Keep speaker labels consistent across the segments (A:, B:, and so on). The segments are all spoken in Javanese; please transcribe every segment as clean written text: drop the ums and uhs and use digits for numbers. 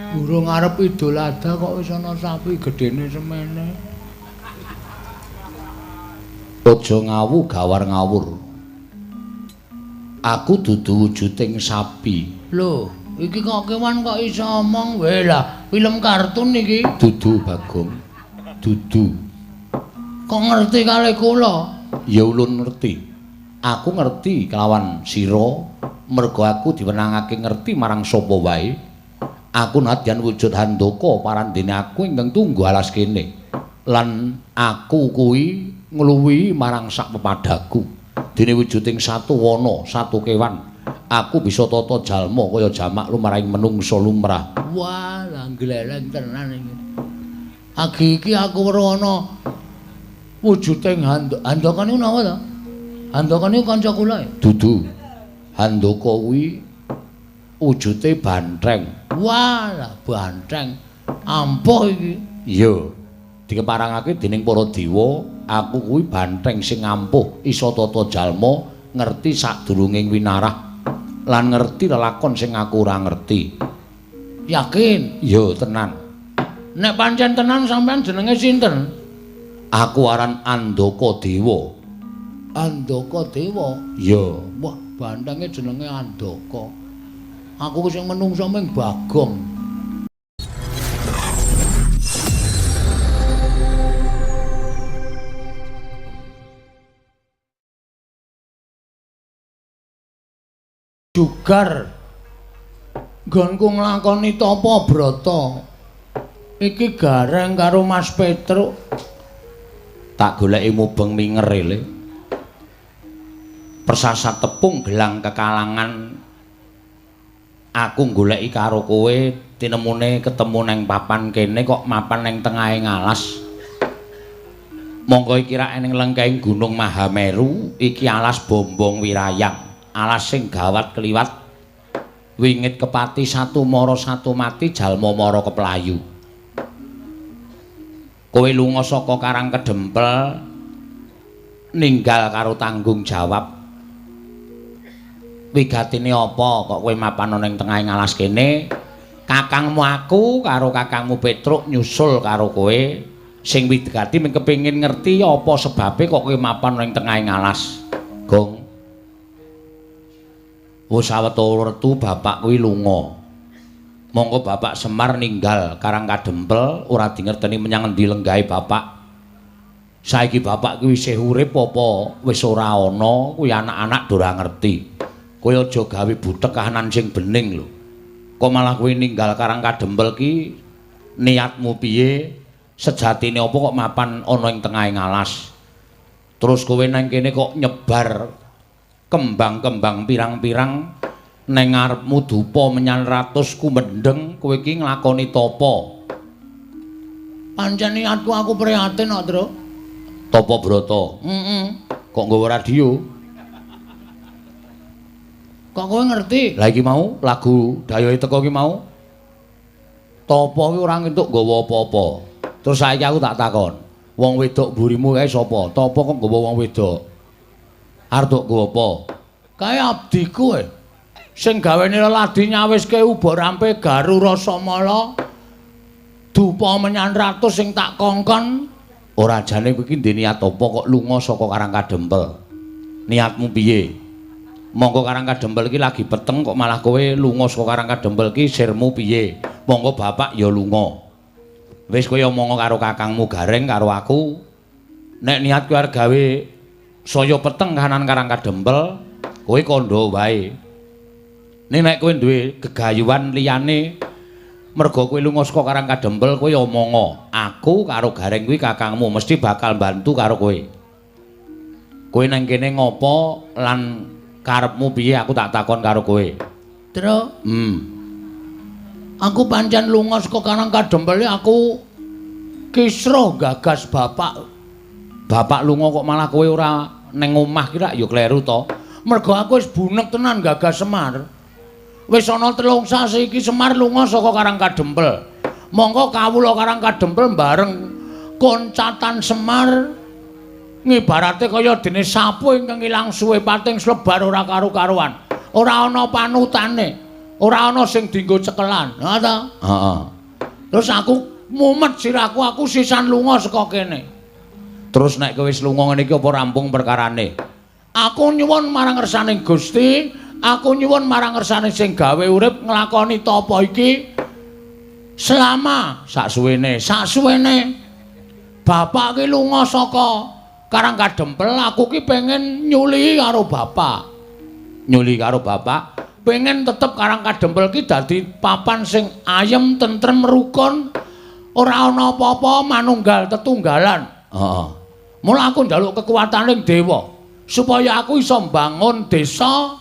A: Burung arep idul adha kok wis ana sapi gedene semene.
B: Aja ngawu gawar ngawur. Aku dudu wujuding sapi.
A: Lho, iki kok kewan kok iso omong wae lah. Film kartun iki.
B: Dudu Bagong. Dudu.
A: Kok ngerti kalih kula?
B: Ya ulun ngerti. Aku ngerti kelawan sira merga aku diwenangake ngerti marang sapa wae. Aku nadyan wujud handaka parandene aku ingkang tunggu alas kene. Lan aku kuwi ngluwihi marang sak pepadhaku. Dene wujuding satu wana, satu kewan. Aku bisa tata jalma kaya jamak lumrahing menungsa lumrah.
A: Wah, lah gleleng tenan iki. Agi iki aku weruh ana wujuding handaka niku napa to? Handaka niku kanca kula.
B: Dudu. Handaka kuwi wujude bantheng.
A: Wah, lah bantheng. Ampuh iki.
B: Iya. Dikeparangake dening para dewa, aku kuwi bantheng sing ampuh, isa tata jalma, ngerti sadurunging winarah lan ngerti lelakon sing aku ora ngerti.
A: Yakin?
B: Iya, tenan.
A: Nek pancen tenan sampean jenenge sinten?
B: Aku aran Andaka Dewa.
A: Andaka Dewa.
B: Iya.
A: Wah, banthenge jenenge Andaka. Aku sing menungso ming Bagong. Jugar nggonku nglakoni tapa brata iki gareng karo Mas Petruk
B: Tak goleki mubeng mingerele persasat tepung gelang kekalangan aku goleki karo kowe tinemune ketemu neng papan kene kok mapan neng tengahing alas monggo iki rak ning lengkahing Gunung Mahameru iki alas Bombong Wirayang alas sing gawat kliwat wingit kepati satu mara satu mati jalma mara keplayu kowe lunga saka Karang Kedempel ninggal karo tanggung jawab wigatine apa kok kowe mapan ana ning tengahing alas kene kakangmu aku karo kakangmu Petruk nyusul karo kowe sing wigati mung kepengin ngerti apa sebabe kok kowe mapan ning tengahing alas Gong wis sawetara retu bapak kuwi lunga. Monggo Bapak Semar ninggal Karang Kadempel ora dingerteni menyang endi lenggahe bapak. Saiki bapak kuwi isih urip apa wis ora ana, kuwi anak-anak ora ngerti. Kowe aja gawe butek kahanan sing bening lho. Kok malah kowe ninggal Karang Kadempel ki niatmu piye? Sejatine apa kok mapan ana ing tengahing alas? Terus kowe nang kene kok nyebar kembang-kembang pirang-pirang neng ngarepmu dupa menyan ratus kumendeng kowe iki nglakoni tapa?
A: Pancen niatku aku prihatin kok, Tru.
B: Tapa brata? Kok nggawa radio?
A: Kok kowe ngerti?
B: Lah iki mau lagu dayohe teko iki mau. Tapa kuwi ora entuk nggawa apa-apa. Terus saiki aku tak takon. Wong wedok mburimu kae sapa? Tapa kok nggawa wong wedok? Arep nggawa apa?
A: Kae abdiku sing gawene leladi nyawiske uba rampe garu rasa mala dupa menyan ratus sing tak kongkon
B: ora jane kowe iki ndek niat apa kok lunga saka Karang Kadempel? Niatmu piye? Monggo Karang Kadempel iki lagi peteng kok malah kowe lunga saka Karang Kadempel iki sirmu piye? Monggo bapak ya lunga. Wis kowe omong karo kakangmu Gareng karo aku. Nek niat kowe arep gawe saya peteng kahanan Karang Kadempel, kowe kandha wae. Nek kowe duwe gegayuhan liyane merga kowe lunga saka Karang Kadempel, kowe omongo. Aku karo Gareng kuwi kakangmu mesti bakal bantu karo kowe. Kowe nang kene ngopo lan karepmu piye aku tak takon karo kowe.
A: Tru. Aku pancen lunga saka Karang Kadempel aku kisruh gagas bapak.
B: Bapak lunga kok malah kowe ora neng omah ki rak ya kleru to.
A: Mergo aku wis bunek tenan gagas Semar. Wis ana 3 sasi iki Semar lunga saka Karang Kadempel. Monggo kawula Karang Kadempel bareng koncatan Semar ngibarate kaya dene sapu ingkang ilang suwe pating slebar ora karu-karuan. Ora ana panutane. ora ana sing dienggo cekelan. Ha ta?
B: Heeh.
A: Terus aku mumet sirahku, aku sisan lunga saka kene.
B: Terus nek kowe wis lunga ngene iki apa rampung perkarane?
A: Aku nyuwun marang ngersaning Gusti, aku nyuwun marang ngersaning sing gawe urip nglakoni tapa iki selama saksuwene bapak ki lunga saka Karangkadempel, aku ki pengen nyuli karo bapak.
B: Nyuli karo bapak,
A: pengen tetep Karangkadempel ki dadi papan sing ayem, tentrem, rukun, ora ana apa-apa, manunggal tetunggalan.
B: Heeh.
A: Mula aku njaluk kekuwataning dewa supaya aku iso mbangun desa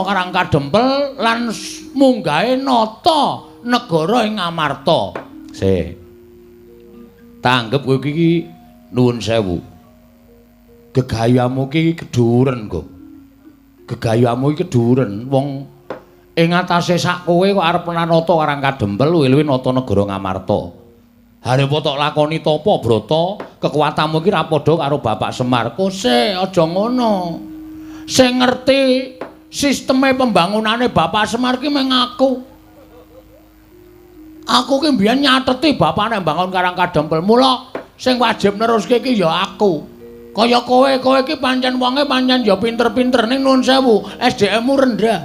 A: Karangkadempel lan munggahe nata negara ing Amarta.
B: Sik. Tanggep kowe iki nuwun sewu. Gegayamu ki keduren kok. Gegayamu iki keduren wong ing atase sak kowe kok arep nata Karangkadempel luwih-luwih nata negara Ngamarta. Harepa tok lakoni tapa brata, kekuwatanmu ki ra padha karo Bapak Semar.
A: Kose aja ngono. Sing ngerti sisteme pembangunane Bapak Semar ki meng aku. Aku ki mbiyen nyateti bapakne mbangun Karangkadempel. Mula sing wajib neruske ki ya aku. Kaya kowe ki pancen wonge pancen ya pinter-pinter ning nuwun sewu, SDM-mu rendah.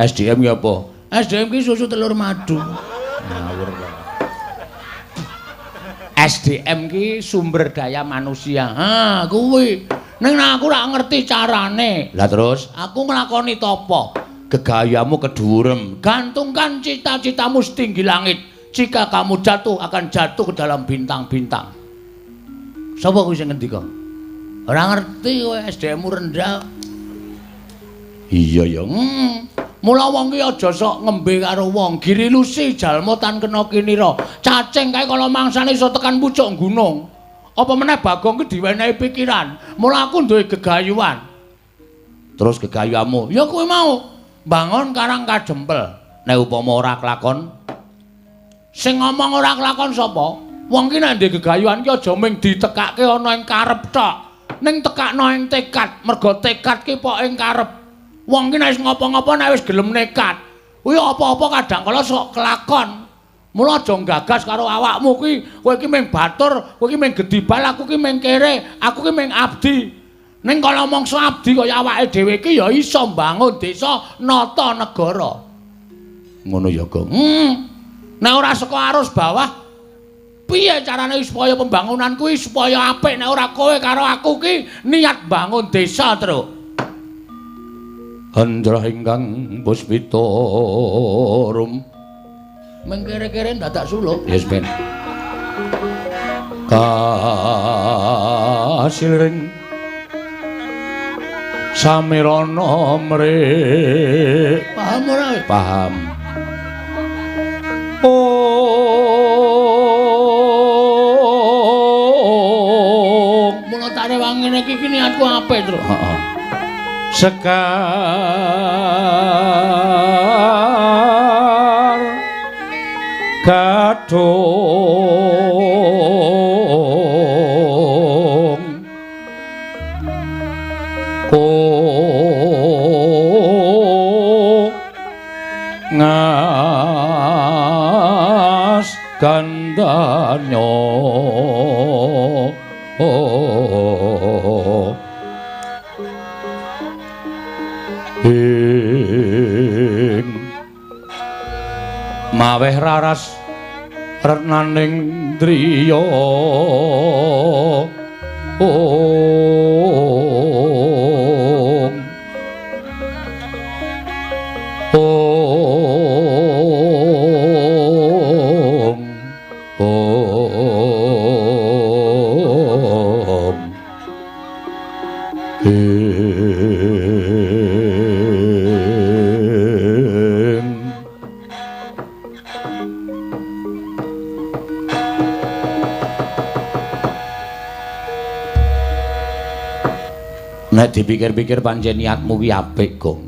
B: SDM ya apa?
A: SDM ki susu telur madu.
B: Ngawur kok. SDM ki sumber daya manusia.
A: Ha, kuwi. Ning aku ora ngerti carane.
B: Lah terus
A: Aku nglakoni tapa?
B: gegayamu kedurem.
A: Gantungkan cita-citamu setinggi langit. Jika kamu jatuh akan jatuh ke dalam bintang-bintang. Sapa kuwi sing ngendika? Ora ngerti kowe SDM-mu rendah.
B: Iya ya.
A: Mula wong ki aja sok ngembe karo wong. Giri lusi jalma tan kena kinira. Cacing kae kala mangsane iso tekan pucuk gunung. Apa meneh Bagong ki diwenehi pikiran. Mula aku duwe gegayuhan.
B: Terus gegayamu,
A: Ya kuwi mau bangun Karangkadempel.
B: nek upama ora kelakon,
A: Sing ngomong ora kelakon sapa? Wong ki nek ndek gegayuhan ki aja mung ditekake ana ing karep tok. Ning tekakno ing tekad. Mergo tekad ki pok ing karep. Wong ki nek wis ngopo-ngopo nek wis gelem nekat, kuwi apa-apa kadang kala sok kelakon. Mula aja gagas karo awakmu kuwi, kowe ki mung batur, kowe ki mung gedibal, aku ki mung kere, aku ki mung abdi. Ning kala mangsa abdi kaya awake dhewe ki ya iso mbangun desa nata negara.
B: ngono ya, Gong.
A: Nek ora saka arus bawah, piye carane supaya pembangunan kuwi supaya apik nek ora kowe karo aku ki niat bangun desa, Truk.
B: Andrah ingkang puspitorum
A: Mengkere-kere dadak suluk.
B: yes ben kasilring samirana mrih
A: Paham ora?
B: paham
A: Mula tare wangene iki niatku apik, Truk.
B: heeh sekar kadung ngas gandanyo ing maweh raras renaning driya nek dipikir-pikir pancen niatmu kuwi apik, Gong.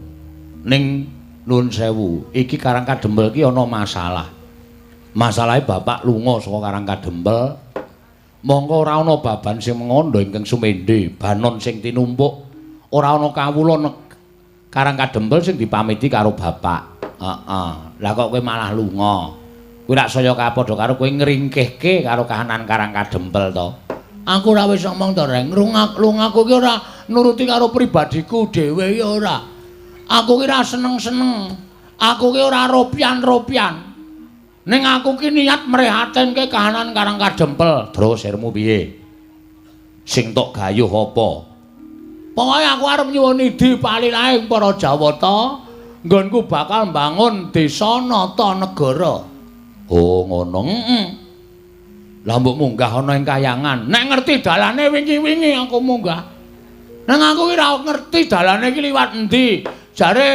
B: Ning nuwun sewu, iki Karangkadempel ki ana masalah. Masalahe bapak lunga saka Karangkadempel. Mongko ora ana baban sing mengondo ingkang sumendhe, banon sing tinumpuk. ora ana kawula Karang Kadempel sing dipamiti karo bapak. Heeh. Lah kok kowe malah lunga. Kowe rak saya padha karo kowe ngringkihke karo kahanan Karang Kadempel to.
A: Aku ora wis ngomong to, Reng. Lungaku ki ora nuruti karo pribadiku dhewe ya ora. Aku ki ora seneng-seneng. Aku ki ora ropian-ropian. Ning aku ki niat mrehatenke kahanan Karang Kadempel.
B: Terus sirmu piye? Sing tok gayuh apa?
A: Pokoke aku arep nyuwun idi palilaing para Jawata, nggonku bakal mbangun desa nata negara.
B: Oh, ngono.
A: Heeh.
B: Lah mbok munggah ana ing Kayangan.
A: Nek ngerti dalane wingi-wingi aku munggah. Nang aku ki ora ngerti dalane ki liwat endi. Jare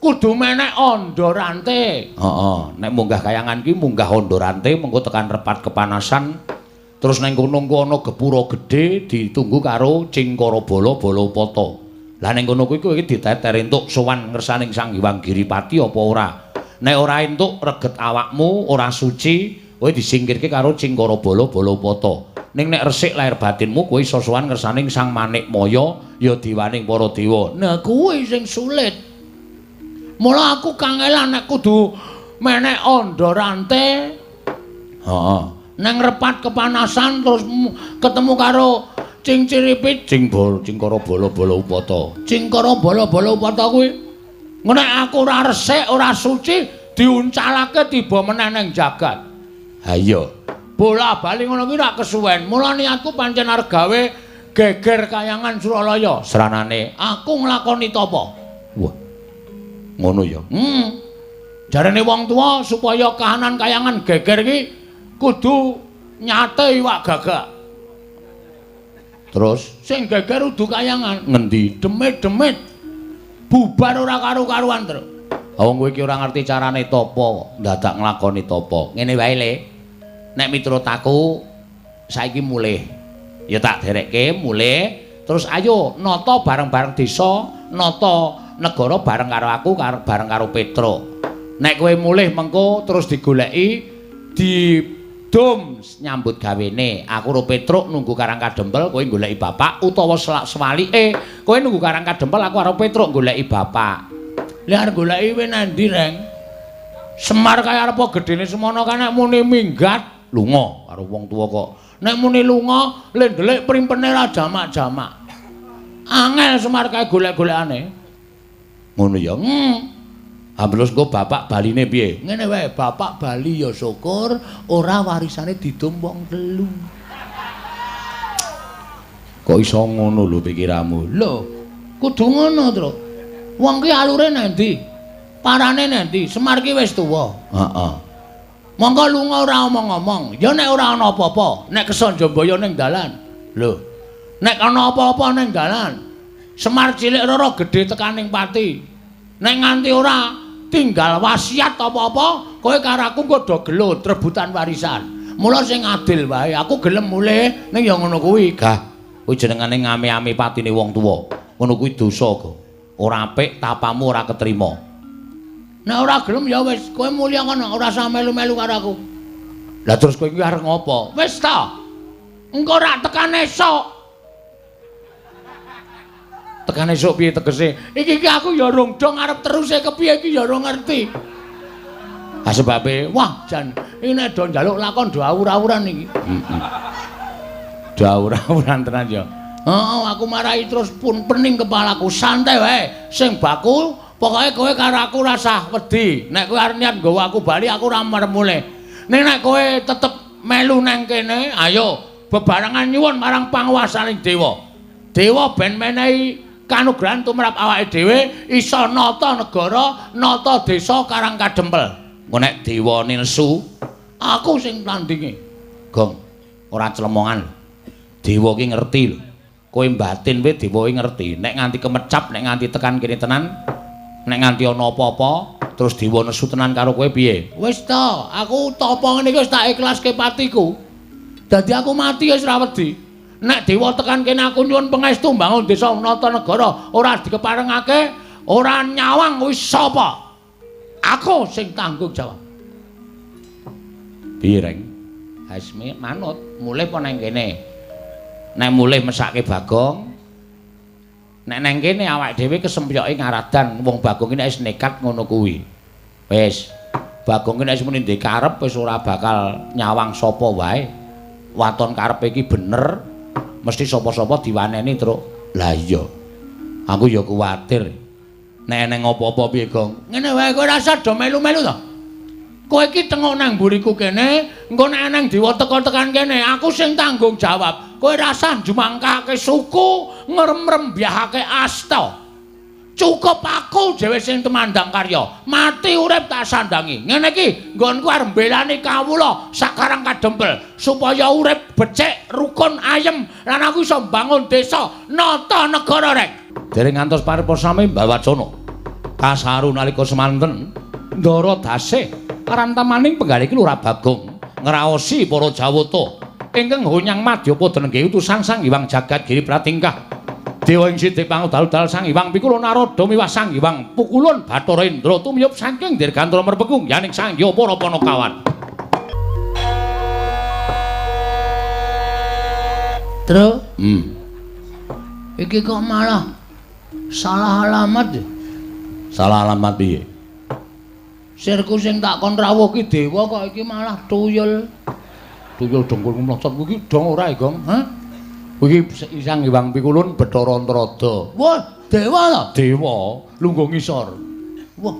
A: kudu menek Ondorante.
B: Heeh, nek munggah Kayangan ki munggah Ondorante mengko tekan Repat Kepanasan. Terus nang kono ana gepura gedhe ditunggu karo Cingkara Bala-Balapata. Lah ning kono kuwi kowe diteter entuk sowan ngersaning Sang Hyang Giripati apa ora? Nek ora entuk reget awakmu, ora suci, kowe disingkirke karo Cingkara Bala-Balapata. Ning nek resik lahir batinmu kowe iso sowan ngersaning Sang Manikmaya ya diwaning para dewa.
A: Nah kuwi sing sulit. Mula aku kangelan nek kudu menek Ondorante.
B: Heeh.
A: Nang Repat Kepanasan terus ketemu karo Cingciripit,
B: Cingkara Bala-Balapata.
A: Cingkara Bala-Balapata kuwi. Nek aku ora resik, ora suci, diuncalake tiba meneh ning jagat.
B: Ha iya.
A: Bola-bali ngono kuwi ora kesuwen. Mula niatku pancen arep gawe geger Kayangan Suralaya.
B: Seranane
A: Aku nglakoni tapa?
B: wah. Ngono ya.
A: Jarene wong tua supaya kahanan Kayangan geger iki kudu nyate iwak gagak.
B: Terus
A: Sing geger udu Kayangan.
B: ngendi?
A: Demit-demit. Bubar ora karu-karuan, Tru.
B: Wong kowe iki ora ngerti carane tapa, dadak nglakoni tapa. Ngene wae Le. Nek miturut aku saiki mulih. Ya tak derekke mulih, terus ayo nata bareng-bareng desa, nata negara bareng karo aku bareng karo Petro. Nek kowe mulih mengko terus digoleki di dom nyambut gawene. Aku karo Petruk nunggu Karang Kadempel, kowe goleki bapak utawa sewalike, kowe nunggu Karang Kadempel, aku karo Petruk goleki bapak.
A: Lah arep goleki kowe nandi, Reng? Semar kaya arep gedene semono kan nek muni minggat
B: Lunga karo wong tuwa kok.
A: nek muni lunga le ndelik primpene ra jamak-jamak. Angel Semar kaya golek-golekane.
B: Ngono ya. Ambles engko bapak baline piye?
A: Ngene wae, bapak bali ya syukur, ora warisane didum wong telu.
B: Kok iso ngono lho pikiranmu?
A: Lho, kudu ngono, Tru. Wong ki alure nendi? Parane nendi? Semar ki wis tuwa.
B: Heeh.
A: Monggo lunga ora omong-omong. Ya nek ora ana apa-apa, nek kesonjombaya ning dalan. Lho, nek ana apa-apa ning dalan, Semar cilik roro gedhe tekaning pati. Nek nganti ora tinggal wasiat apa-apa, kowe karo aku engko do gelut rebutan warisan. Mula sing adil wae, aku gelem mulih ning ya ngono kuwi.
B: Gah, kuwi jenengane ngame-ame patine wong tuwa. Ngono kuwi dosa kok. Ora apik, tapamu ora ketrima.
A: Nek ora gelem ya wis, kowe mulya kono, ora usah melu-melu karo aku.
B: Lah terus kowe iki arep ngopo?
A: Wis ta. Engko ora tekan esuk.
B: Tekan esuk piye tegese?
A: Iki aku ya rung dong arep teruse kepiye iki ya ora ngerti.
B: Ah sebabe,
A: Wah, jan iki nek do njaluk lakon do awur-awuran iki.
B: do awur-awuran tenan ya.
A: Heeh, aku marahi terus pun pening kepalaku. Santai wae. Sing baku, pokoke kowe karo aku rasah wedi. Nek kowe arep niat nggawa aku bali, aku ora marep mulih. Ning nek kowe tetep melu nang kene, ayo bebarengan nyuwun marang panguwasaning dewa. Dewa ben menehi kanugrahan tumrap awake dhewe iso nata negara, nata desa Karang Kadempel.
B: Engko nek dewa nesu,
A: Aku sing tandingi.
B: Gong, ora clemongan lho. Dewa ki ngerti lho. Kowe batin wae dewa ki ngerti. Nek nganti kemecap, nek nganti tekan kene tenan, nek nganti ana apa-apa, terus dewa nesu tenan karo kowe piye?
A: Wis ta, aku topo ngene iki wis tak ikhlaske patiku. Dadi aku mati wis ora wedi. Nek dewa tekan kene aku nyuwun pangestu mbangun desa nata negara, ora dikeparengake, ora nyawang wis sapa? Aku sing tanggung jawab.
B: Piye, Reng?
A: Hasmi manut, mulih apa nang kene?
B: Nek mulih mesake Bagong, Nek nang kene awake dhewe kesempyoke ngaradan wong Bagong iki nek wis nekat ngono kuwi. Wis Bagong iki nek wis muni ndek karep wis ora bakal nyawang sapa wae. Waton karepe iki bener, mesti sapa-sapa diwaneni truk. Lah iya. Aku ya kuwatir. Nek eneng apa-apa piye, Gong?
A: Ngene wae kowe rasa do melu-melu to. Kowe iki tengok nang mburiku kene, engko nek eneng dewa teka tekan kene, aku sing tanggung jawab. Kowe rasa jumangkake suku, ngrem-rembyahake asta. Cukup aku dhewe sing temandang karya. Mati urip tak sandangi. Ngene iki nggonku arep mbelani kawula sakarang kadempel supaya urip becik, rukun, ayem lan aku iso mbangun desa nata negara rek.
B: Dereng ngantos paripurna Mbawacana. Kasaru nalika semanten ndara dasih karantamaning penggalih iki Lurah Bagong ngraosi para Jawata ingkang honyang Madyapa denengge utusan Sang Hyang Jagat Giri Pratingkah. Dewa ing sithik pangudal-udal Sang Hyang Pikula Narada miwah Sang Hyang Pukulun Bathara Indra tumiyup saking Dirgantara Merpekung yaning Sang Hyang para Panakawan.
A: Tru. Iki kok malah salah alamat.
B: Salah alamat piye?
A: Sirku sing tak kon rawuh ki dewa kok iki malah tuyul.
B: Tuyul dengkul mlocot kuwi dong ora, Gong? Hah? Iki Sang Hyang Pikulun Bathara Antarada.
A: Wah, dewa to?
B: Dewa lungguh ngisor.
A: Wah,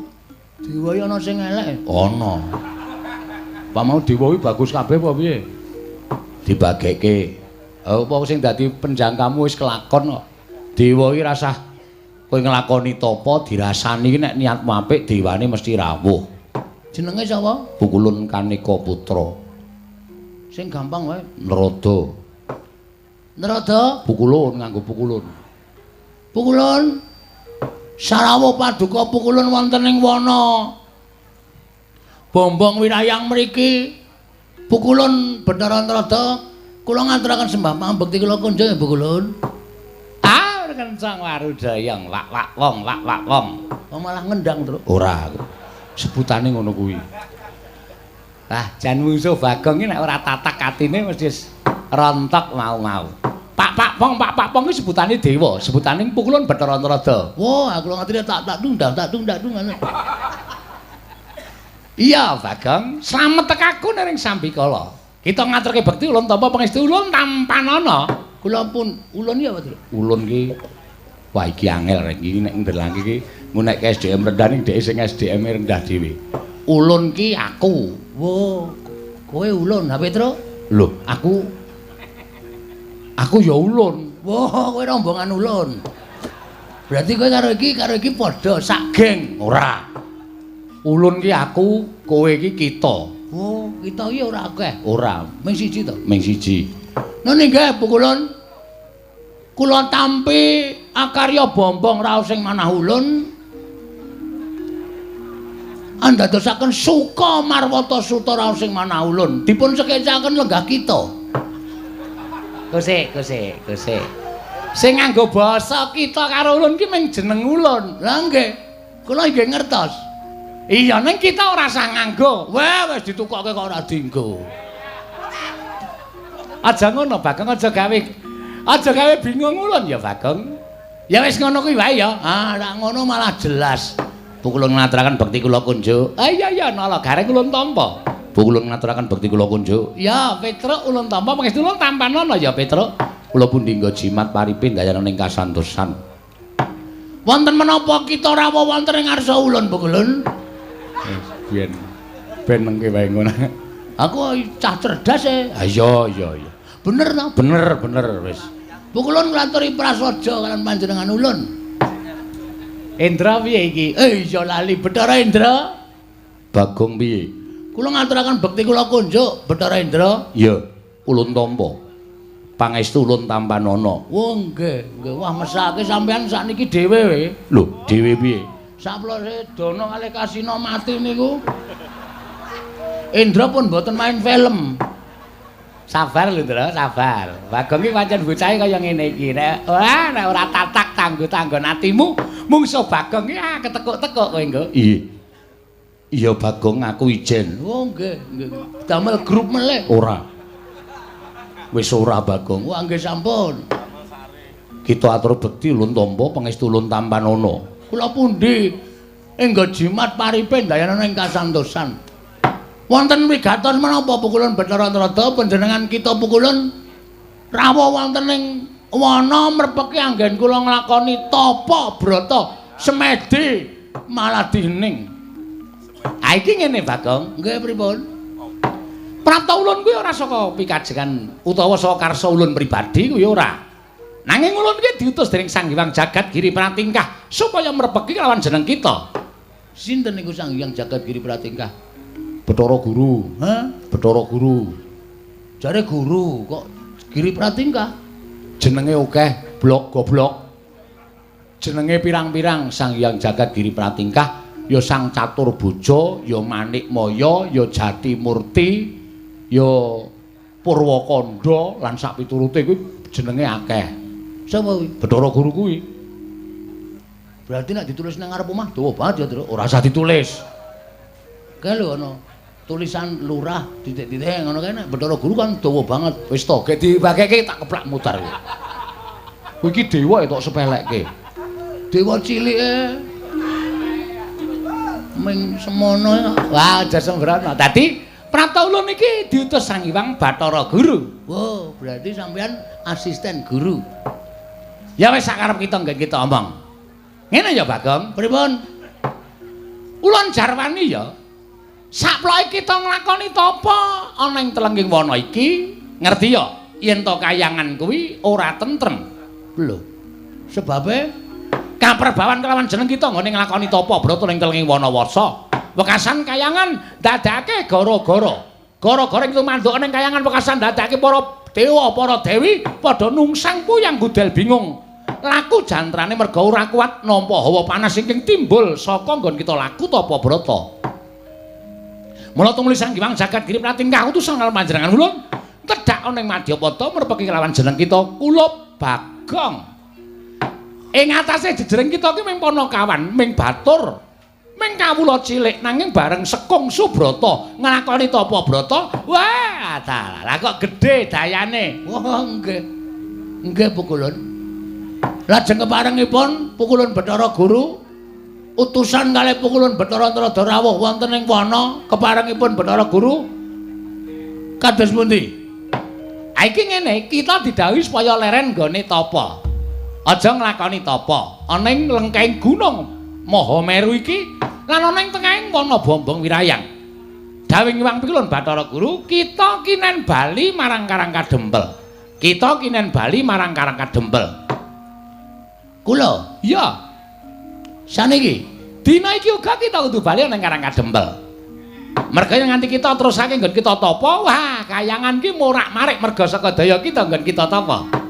A: dewa ya ana sing elek.
B: Ana. Pak mau dewa iki bagus kabeh apa piye? Dibagekke. Apa sing dadi penjangkamu wis kelakon kok. Dewa iki rasah kowe nglakoni tapa dirasani iki nek niatmu apik dewane mesti rawuh.
A: Jenenge sapa?
B: Pukulun Kaneka Putra.
A: Sing gampang wae.
B: Narada.
A: Narada,
B: Pukulun nganggo pukulun.
A: Pukulun. Sarawuh paduka pukulun wonten ing wana. Bombong wirayang mriki. Pukulun Bathara Antarada, kula ngaturaken sembah pambekti kula kunjuk ya Pukulun.
B: Ah, kencang warudayang lak-lak wong, lak-lak wong.
A: Kok malah ngendang, Tru?
B: Ora. Sebutane ngono kuwi. Ah, jan musuh Bagong iki nek ora tatak atine mesti rontok mau-mau. Pak Pong iki sebutane dewa, sebutane Pukulun Bathara Antarada.
A: Wah, aku ngerti tak tungdak ngono.
B: Iya, Bagong, slamet tekaku ning Sambikala. Kita ngaturke bekti ulun tampa pangestu ulun tampanana.
A: Kula pun ulun ya, Tru.
B: Ulun ki wah iki angel rek iki nek ndelangke iki ngunek SDM rendah ning dhek sing SDM rendah dhewe. Ulun ki aku.
A: Wah, kowe ulun, ha Petro?
B: Lho, aku ya ulun.
A: Wah, kowe rombongan ulun. Berarti kowe karo iki padha sak geng.
B: Ora. Ulun ki aku, kowe iki kita.
A: Oh, kita iki ora akeh.
B: Ora,
A: Ming siji to?
B: ming siji.
A: Nah nggih Pukulun. Kula tampi akarya bombong raos sing manah ulun. Andadosaken suka marwata suta raos sing manah ulun. Dipun sekekaken lenggah kita.
B: Kusik. Sing nganggo basa kita karo ulun ki ming jeneng ulun.
A: Lah nggih. Kula nggih ngertos.
B: Iya ning kita ora sah nganggo.
A: Wah, wis ditukokke kok ora dienggo.
B: Aja ngono, Bagong, aja gawe bingung ulun ya, Bagong. Ya wis ngono kuwi wae ya.
A: Ah, nek ngono malah jelas.
B: Pukulun ngaturaken bekti kula kunjuk. Ah iya nala gareng ulun tampa. Pukulun ngaturaken bekti kula kunjuk.
A: Ya, Petruk ulun tampa
B: Pangestu ulun tampanana ya, Petruk. Kula pun dinggo jimat paripin dayana ning kasantosan.
A: Wonten menapa kita rawuh wonten ing ngarsa ulun, Pukulun?
B: Ben mengke wae ngono.
A: Aku cah cerdas e.
B: Ah iya.
A: Bener to?
B: Bener wis.
A: Pukulun nglanturi prasaja kalian panjenengan ulun.
B: Indra piye iki?
A: Iya lali Bathara Indra.
B: Bagong piye?
A: Kula ngaturaken bekti kula kunjuk Bathara Indra.
B: Iya, ulun tampa. Pangestu ulun tampanana.
A: Oh nggih. Wah mesake sampean sakniki dhewe we.
B: Lho, dhewe piye?
A: Saplose dono kalih kasino mati niku. Indra pun mboten main film.
B: Sabar lho, Ndra, sabar. Bagong iki pancen bocahe kaya ngene iki. Nek ora tatak tanggo-tanggon atimu, mungsuh Bagong iki ketekuk-tekuk kowe engko. Iya, Bagong aku ijen.
A: Oh nggih. Damel grup melih.
B: Ora. Wis ora, Bagong.
A: Wah nggih sampun.
B: Kita atur bekti ulun tampa pangestu ulun tampanana.
A: Kula pundi engga jimat paripe dayanana ing kasantosan. Wonten wigatos menapa pukulun Bathara Antarada panjenengan kita pukulun rawuh wonten ing wana mrepeki anggen kula nglakoni tapa brata semedi maladining. Ha iki ngene Bagong. Nggih pripun? Prapta ulun kuwi ora saka pikajengan utawa saka karsa ulun pribadi kuwi ora. Nanging ulun iki diutus dening Sang Hyang Jagat Giri Pratingkah supaya mrepeki lawan jeneng kita. Sinten niku Sang Hyang Jagat Giri Pratingkah?
B: Bathara Guru.
A: Hah?
B: Bathara Guru.
A: Jare guru kok Giri Pratingkah?
B: Jenenge akeh, blok goblok. Jenenge pirang-pirang Sang Hyang Jagat Giri Pratingkah, ya Sang Catur Boja, ya Manik Maya, ya Jati Murti, ya Purwakanda lan sak piturute kuwi jenenge akeh.
A: Sapa kuwi?
B: Bathara Guru kuwi.
A: Berarti nek ditulis nang ngarep omah dawa banget ya, Tru.
B: Ora usah ditulis.
A: Kae lho ana tulisan lurah titik-titik ngono kae nek Bathara Guru kan dawa banget.
B: Wis to, gek dibageke tak keplak mutar kuwi. Kuwi iki dewa ya tok sepelekke.
A: Dewa cilike. Ming semono.
B: Wah, aja sembrono. Dadi prapta ulun iki diutus Sang Hyang Bathara Guru.
A: Wow, berarti sampean asisten guru.
B: Ya wis sakarep kita nggen kita omong. Ngene ya Bagong.
A: Pripun?
B: Ulun jarwani ya. Saploke kita nglakoni tapa ana ing telenging wana iki, ngerti ya? Yen to kayangan kuwi ora tentrem.
A: Lho. Sebabe
B: Kaperbawan kelawan jeneng kita nggone nglakoni tapa brata ning telenging wana warsa. Wekasan kayangan dadake gara-gara. Gara-gara itu manduk ning kayangan wekasan dadake para dewa, para dewi padha nungsang puyang gudel bingung. Laku jantrane merga ora kuat nampa hawa panas ingkang timbul saka nggon kita laku tapa brata. Mula tumuli Sang Hyang Jagat Giri Pratingkah utusan karo panjenengan ulun tedhak ana ing Madyapada mrepeki kelawan jeneng kita Kulup Bagong. Ing atase jejering kita ki ming Panakawan, ming batur, ming kawula cilik nanging bareng Sekung Subrata nglakoni tapa brata. Wah, dalah kok gedhe dayane.
A: wah nggih. Nggih pukulun. Lajeng keparengipun pukulun Bathara Guru utusan kalih pukulun Bathara Antarada rawuh wonten ing wana keparengipun Bathara Guru kados pundi?
B: Iki ngene, kita didhawuhi supaya leren nggone tapa. Aja nglakoni tapa ana ing lengkeng gunung Mahameru iki lan ana ing tengahing wana Bombong Wirayang. Dawing Hyang Pikulun Bathara Guru, kita kinen bali marang Karang Kadempel. Kita kinen bali marang Karang Kadempel.
A: Kula,
B: Iya,
A: saniki
B: dina iki uga kita kudu bali nang Karang Kadempel. Merga yen nganti kita terusake nggon kita tapa, wah kayangan ki morak-marik merga saka daya kita nggon kita tapa.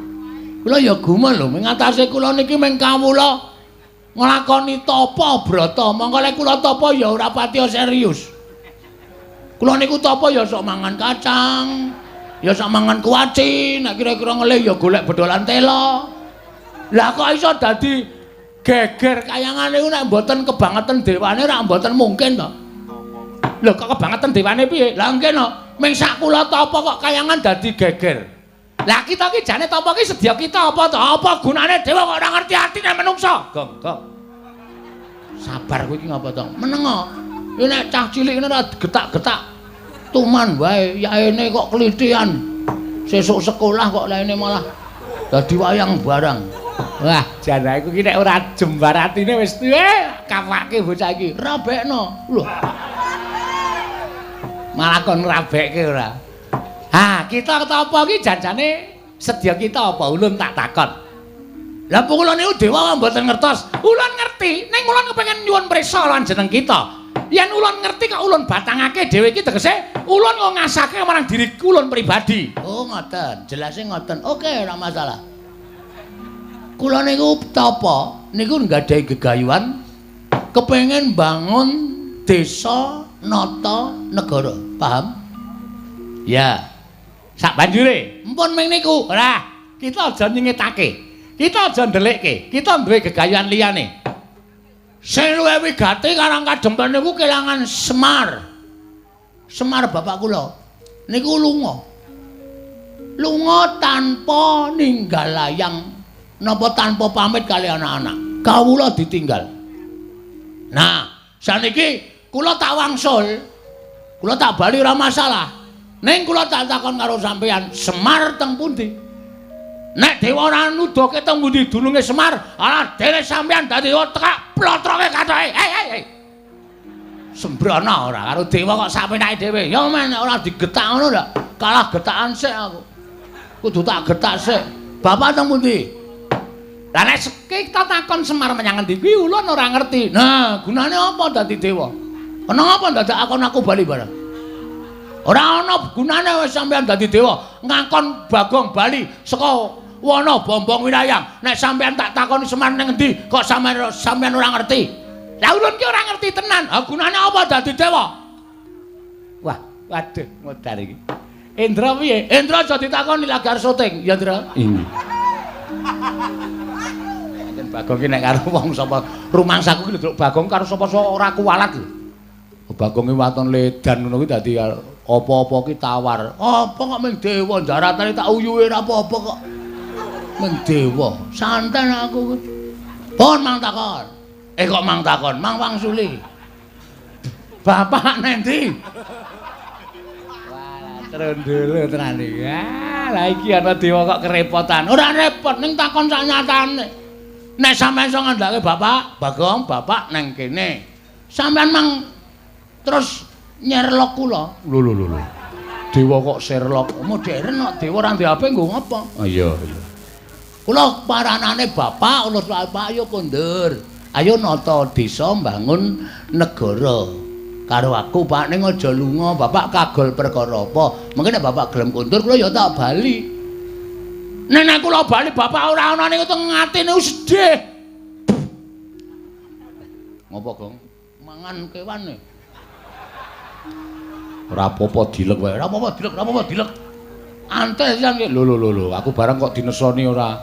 A: kula ya gumun lho, ing atase kula niki mung kawula nglakoni tapa brata, mongko lek kula tapa ya ora patiya serius. Kula niku tapa ya sok mangan kacang, ya sok mangan kuaci, nek kira-kira ngelih ya golek bedolan tela. Lah kok iso dadi geger kayangan niku nek mboten kebangetan dewane ora mboten mungkin to.
B: Lho kok kebangetan dewane piye?
A: Lah nggih no, ming sak kula tapa kok kayangan dadi geger.
B: Lah kita ki jane tapa ki sedya kita apa to?
A: Apa gunane dewa kok ora ngerti atine menungsa?
B: Gong.
A: Sabar kowe iki ngapa to? Menengo. Iki nek cah cilik ngene ora getak-getak. Tuman wae, yaene kok klithian. Sesuk sekolah kok laene malah dadi wayang barang.
B: Wah, jan aku ki nek ora jembar atine wis kawake bocah iki.
A: Rabekno. Lho.
B: Malah kon rabekke ora. Ha, kita apa ki janjane sedya kita apa ulun tak takon.
A: Lah pukulan niku dewa mboten ngertos.
B: Ulun ngerti, ning ulun kepengin nyuwun prisa lan jeneng kita. Yen ulun ngerti kok ulun batangake dhewe iki tegese ulun kok ngasake marang diri ulun pribadi.
A: Oh, ngoten. Jelase ngoten. Oke, ora masalah. Kula niku tapa niku nggadahi gegayuhan kepengin bangun desa nata negara. Paham?
B: Ya. Sak banjure.
A: Mpun ming niku.
B: Ora, kita aja nyingetake. Kita aja ndelikke. Kita duwe gegayuhan liyane.
A: Sing luwih wigati Karang Kadempel niku kelangan Semar. Semar bapak kula. Niku lunga. Lunga tanpa ninggal layang napa tanpa pamit kali anak-anak. Kawula ditinggal. Nah, saniki kula tak wangsul. Kula tak bali ora masalah. Ning kula tak takon karo sampeyan, Semar teng pundi? Nek dewa ora nuduhke teng pundi dununge Semar, alah dene sampeyan dadi tekak plotroke kathoke. Hei. Sembrana ora karo dewa kok sapenake dhewe. Ya men ora digetak ngono ndak? Kalah getakan sik aku. Kudu tak getak sik. Bapak teng pundi? Lah nek kita takon Semar menyang endi kuwi ulun ora ngerti. Nah, gunane apa dadi dewa? Kenapa dadak akon aku bali bareng? Ora ana gunane wis sampean dadi dewa, ngakon Bagong bali saka wana Bombong Wirayang. Nek sampean tak takoni Semar ning endi, kok sampean ora ngerti. Lah ulun ki ora ngerti tenan. Ha gunane apa dadi dewa? Wah, waduh, modar iki. Indra piye? Indra aja ditakoni lagi arep syuting, ya Indra? Inggih. Yen Bagong ki nek karo wong sapa rumangsaku ki lho Bagong karo sapa ora kuwalat lho. Bagong ki waton ledan ngono ki dadi apa-apa ki tawar. Apa kok mung dewa jaratane tak uyuhe ora apa-apa kok. Mung dewa. Santen aku. Pun mang takon. Kok mang takon, mang wangsuli. Bapak nendi? Wah, trondolo tenan iki. Lah iki ana dewa kok kerepotan. Ora repot ning takon sak nyatane. Nek sampean iso ngandhake Bapak, Bagong, Bapak nang kene. Sampean mang terus nyerlok kula. Lho. Dewa kok Sherlock? Modern kok dewa ora ndek HP nggo ngopo? Oh iya. Kula paranane Bapak, ulus Bapak ayo kondur. Ayo nata desa mbangun negara. Karo aku Pak ning aja lunga, Bapak kagol perkara apa? Mengko nek Bapak gelem kondur kula ya tak bali. Nek kula bali Bapak ora ana ning teng atine sedih. Ngopo, Gong? Mangan kewan e. Ora apa-apa dilek wae. Ora apa-apa dilek. Antes yang lho, aku bareng kok dinesoni ora.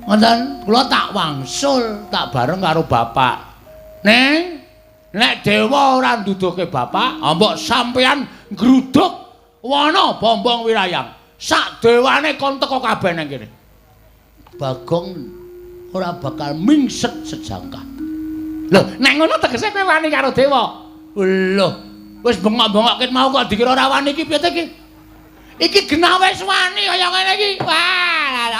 A: Ngoten, kula tak wangsul, tak bareng karo Bapak. Nek dewa ora nduduhke Bapak, mbok sampeyan gruduk wana Bombong Wirayang. Sak dewane kon teko kabeh nang kene. Bagong ora bakal mingset sejangka. Lho, nek ngono tegese kowe wani karo dewa. Lho, wis bengok-bengok ket mau kok dikira ora wani iki piye iki? Iki genah wis wani kaya ngene iki. Wah.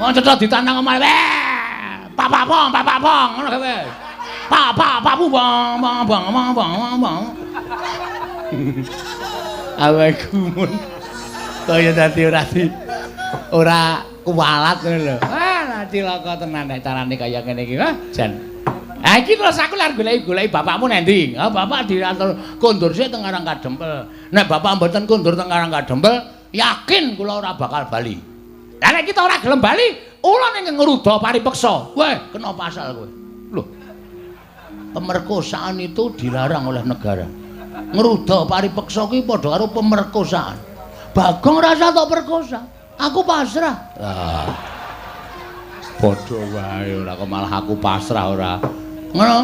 A: Wong cecok ditantang omahe. Papak pong ngono kowe. Papu bong. Awakku mun kaya dadi ora kuwalat ngono lho. Wah, cilaka tenan nek carane kaya ngene iki, ha, Jan. Ha iki terus aku lari goleki bapakmu nendi? Ha, bapak diatur kondur sik teng Karang Kadempel. Nek bapak mboten kondur teng Karang Kadempel, yakin kula ora bakal bali. Lah nek kita ora gelem bali, ula ning ngruda paripeksa. Weh, kena pasal kowe. Lho. Pemerkosaan itu dilarang oleh negara. Ngruda paripeksa kuwi padha karo pemerkosaan. Bagong rasa tok perkosa. Aku pasrah. Ah. Padha wae ora kok malah aku pasrah ora. Ngono.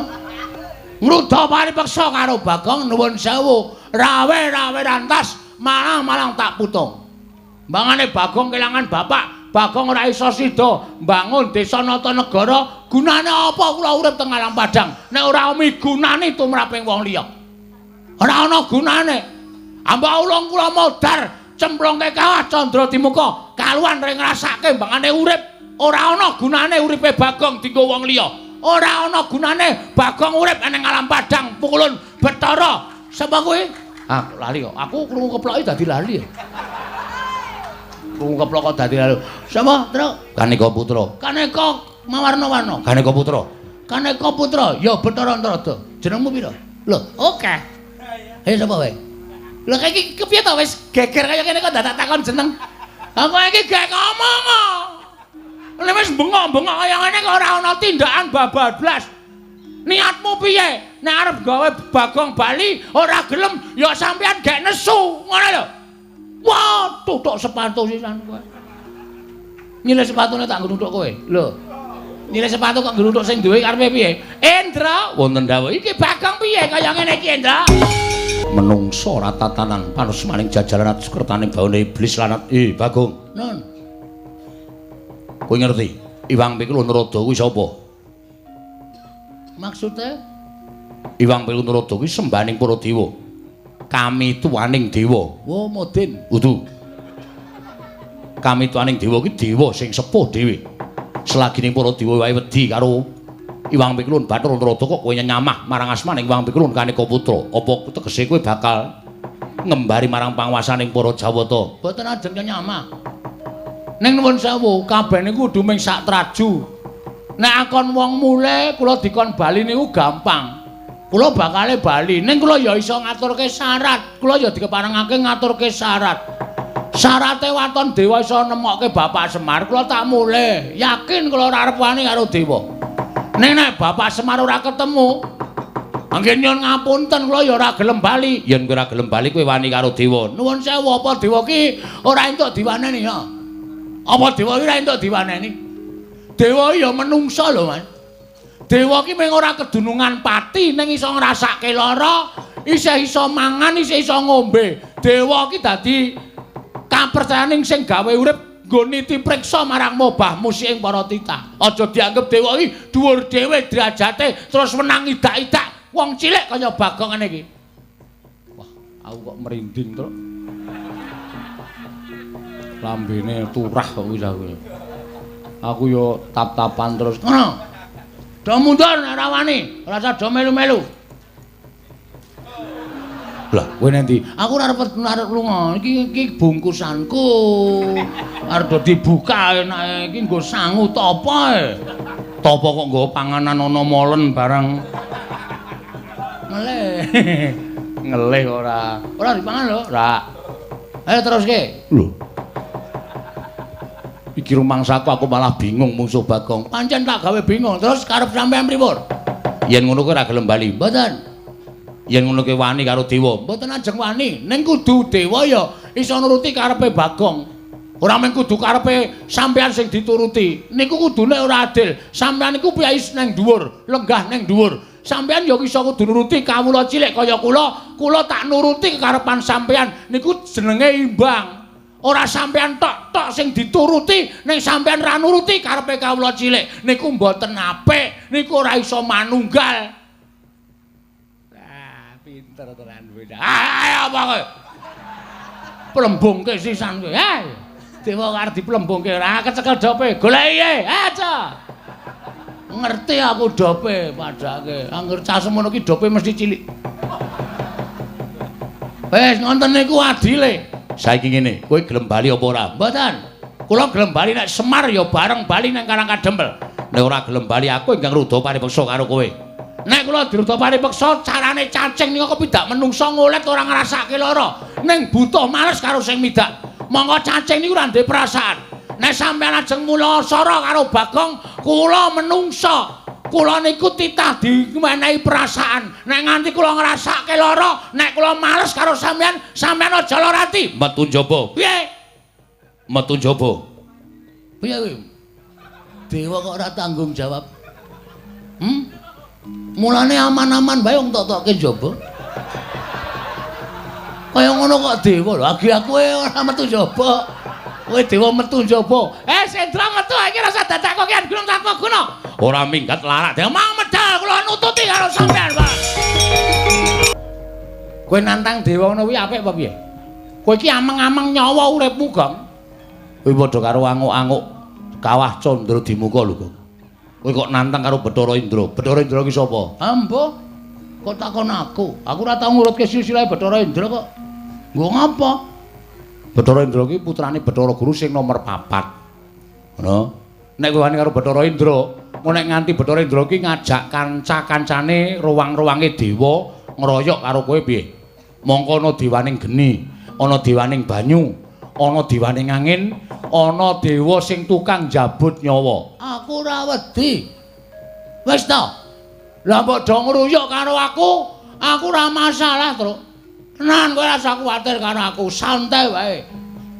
A: Ngruda paripeksa karo Bagong nuwun sewu. Rawe rantas malang tak putung. Mangane Bagong kelangan bapak, Bagong ora iso sida mbangun desa nata negara. Gunane apa kula urip teng alam padang nek ora migunani tumraping wong liya. Ora ana gunane. Amba ulung kula modar cemplungke kawah Candra Dimuka kaluan ring ngrasake mbangane urip. Ora ana gunane uripe Bagong dienggo wong liya. Ora ana gunane Bagong urip ning alam padang pukulun Bathara. Sapa kowe? Ah, lali kok. Aku krungu keploki dadi lali. Krungu keplok kok dadi lali. Sapa, Tru? Kaneka Putra. Kaneka mawarna-warna. Kaneka Putra. Kaneka Putra, ya Bathara Antarada. Jenengmu pira? Lho, oke. Ayo sapa wae? Lho iki kepiye to wis geger kaya ngene kok dadak takon jeneng. Aku iki gek ngomong kok. Nek wis bengok-bengok kaya ngene kok ora ana tindakan bablas. Niatmu piye? Nek arep gawe Bagong bali ora gelem ya sampean gek nesu, ngono lho. Wah, tutuk sepatu sisan kowe. Nyile sepatune tak ngruthuk kowe. Lho. Nyile sepatu kok ngruthuk sing duwe karepe piye? Indra, wonten dawuh iki Bagong piye kaya ngene iki, Indra?
B: menungso ora tatanan panos maning jajalan sukertaning baone iblis lanat Bagong.
A: Nun.
B: Kowe ngerti Iwang Pilunarada kuwi sapa?
A: Maksude?
B: Iwang Pilunarada kuwi sembaning para dewa. Kami tuwaning dewa.
A: Oh, Modin.
B: Udu. Kami tuwaning dewa kuwi dewa sing sepuh dhewe. Selagine para dewa wae wedi karo Iwang Pikulun Bathara Narada kok kowe nyamah marang asmaning Iwang Pikulun Kanika Putra. Apa tegese kowe bakal ngembari marang panguwasaning para Jawata?
A: Boten ajeng nyamah. Ning nuwun sewu, kabeh niku kudu ming sak traju. Nek akon wong mule kula dikon bali niku gampang. Kula bakale bali, ning kula ya iso ngaturke syarat. Kula ya dikeparengake ngaturke syarat. Syarate waton dewa iso nemokke Bapak Semar, kula tak mule. Yakin kula ora arep wani karo dewa. Nek Bapak Semar ora ketemu, anggen nyuwun ngapunten kula ya ora gelem bali.
B: Yen kowe ora gelem bali kowe wani karo dewa.
A: Nuwun sewu apa dewa ki ora entuk diwaneni ya. Apa dewa ki ora entuk diwaneni? Dewa ya menungso lho, Mas. Dewa ki mung ora kedunungan pati ning iso ngrasake lara, isih iso mangan, isih iso ngombe. Dewa ki dadi kapercayaning sing gawe urip nggo niti priksa marang mobah musik para titah. Aja dianggep dewa iki dhuwur dhewe derajate terus menang idak-idak wong cilik kaya Bagong ngene iki. Wah, aku kok merinding, Truk. Lambene turah kok wis aku. Aku yo tap-tapan terus. Ngono. Do mundur nek ora wani, ora usah do melu-melu.
B: Lah, kowe nanti
A: Aku ora arep lunga. Iki bungkusanku. Arep do dibuka enake iki nggo sangu ta apa e?
B: topo kok nggawa panganan ana molen barang
A: Ngelih. Ngelih ora. Ora dipangan lho, ora. Ayo teruske.
B: lho. Iki rumangsaku aku malah bingung mungsuh Bagong.
A: Pancen tak gawe bingung. Terus karep sampean pripun?
B: Yen ngono kowe ora gelem bali.
A: Mboten.
B: Yen ngono kowe wani karo dewa.
A: Mboten ajeng wani. Ning kudu dewa ya iso nuruti karepe Bagong. Ora mung kudu karepe sampean sing dituruti. Niku kudune ora adil. Sampean niku piyais nang dhuwur, lenggah nang dhuwur. Sampean ya iso kudu nuruti kawula cilik kaya kula. Kula tak nuruti kekarepan sampean. Niku jenenge imbang. Ora sampean tok sing dituruti, ning sampean ra nuruti karepe kawula cilik. Niku mboten apik. Niku ora iso manunggal. Pinter tenan kowe. Ayo apa kowe? Plembungke sisan kowe. Dewa arep diplembungke ora kecekel dope. Goleki aja. Ngerti aku dope padake. Angger cah semono ki dope mesti cilik. Wes ngonten niku adile.
B: Saiki ngene, kowe gelem bali apa ora?
A: Mboten. Kula gelem bali nek Semar ya bareng bali nang Karangkadempel.
B: Nek ora gelem bali aku ingkang ruda paripeksa karo kowe.
A: Nek kula diruda paripeksa carane cacing niku kepidak menungso ngolet ora ngrasake lara. Ning butuh males karo sing midak. Monggo cacing niku ora ndek perasaan. Nek sampeyan ajeng mula sara karo Bagong, kula menungso. Kula niku titah dimenehi perasaan. Nek nganti kula ngrasake lara, nek kula males karo sampeyan, sampeyan aja lara ati.
B: Metu njaba.
A: Piye?
B: Metu njaba.
A: Piye kuwi? Dewa kok ora tanggung jawab. Mulane aman-aman bae wong tok-tokke njaba. Kaya ngono kok dewa lho, agi aku ora metu njaba. Kowe dewa metu njaba. Sendra metu iki rasa dadakoke gunung tanpa guna.
B: Ora minggat larak.
A: Demang medal kula nututi karo sampean, Pak. Kowe nantang dewa ngono kuwi apik apa piye? Kowe iki ameng-ameng nyawa uripmu, Gong.
B: Kowe padha karo anguk-anguk kawah Candra Dimuka lho, Gong. Kowe kok nantang karo Bathara Indra. Bathara Indra ki sapa?
A: Ambo. Kok takon aku? Aku ora tau ngurutke silsilah Bathara Indra kok. Nggo ngapa?
B: Bathara Indra ki putrane Bathara Guru sing nomor 4. Ngono. Nek kowe wani karo Bathara Indra, mau nek nganti Bathara Indra ki ngajak kanca-kancane ruwang-ruwange dewa ngeroyok karo kowe piye? Mongko ana dewaning geni, ana dewaning banyu, ana dewaning angin, ana dewa sing tukang jabut nyawa.
A: Aku ora wedi. Wis ta? Lah mbok do ngruyuk karo aku ora masalah, Truk. Tenan kowe ora usah kuwatir karo aku, santai wae.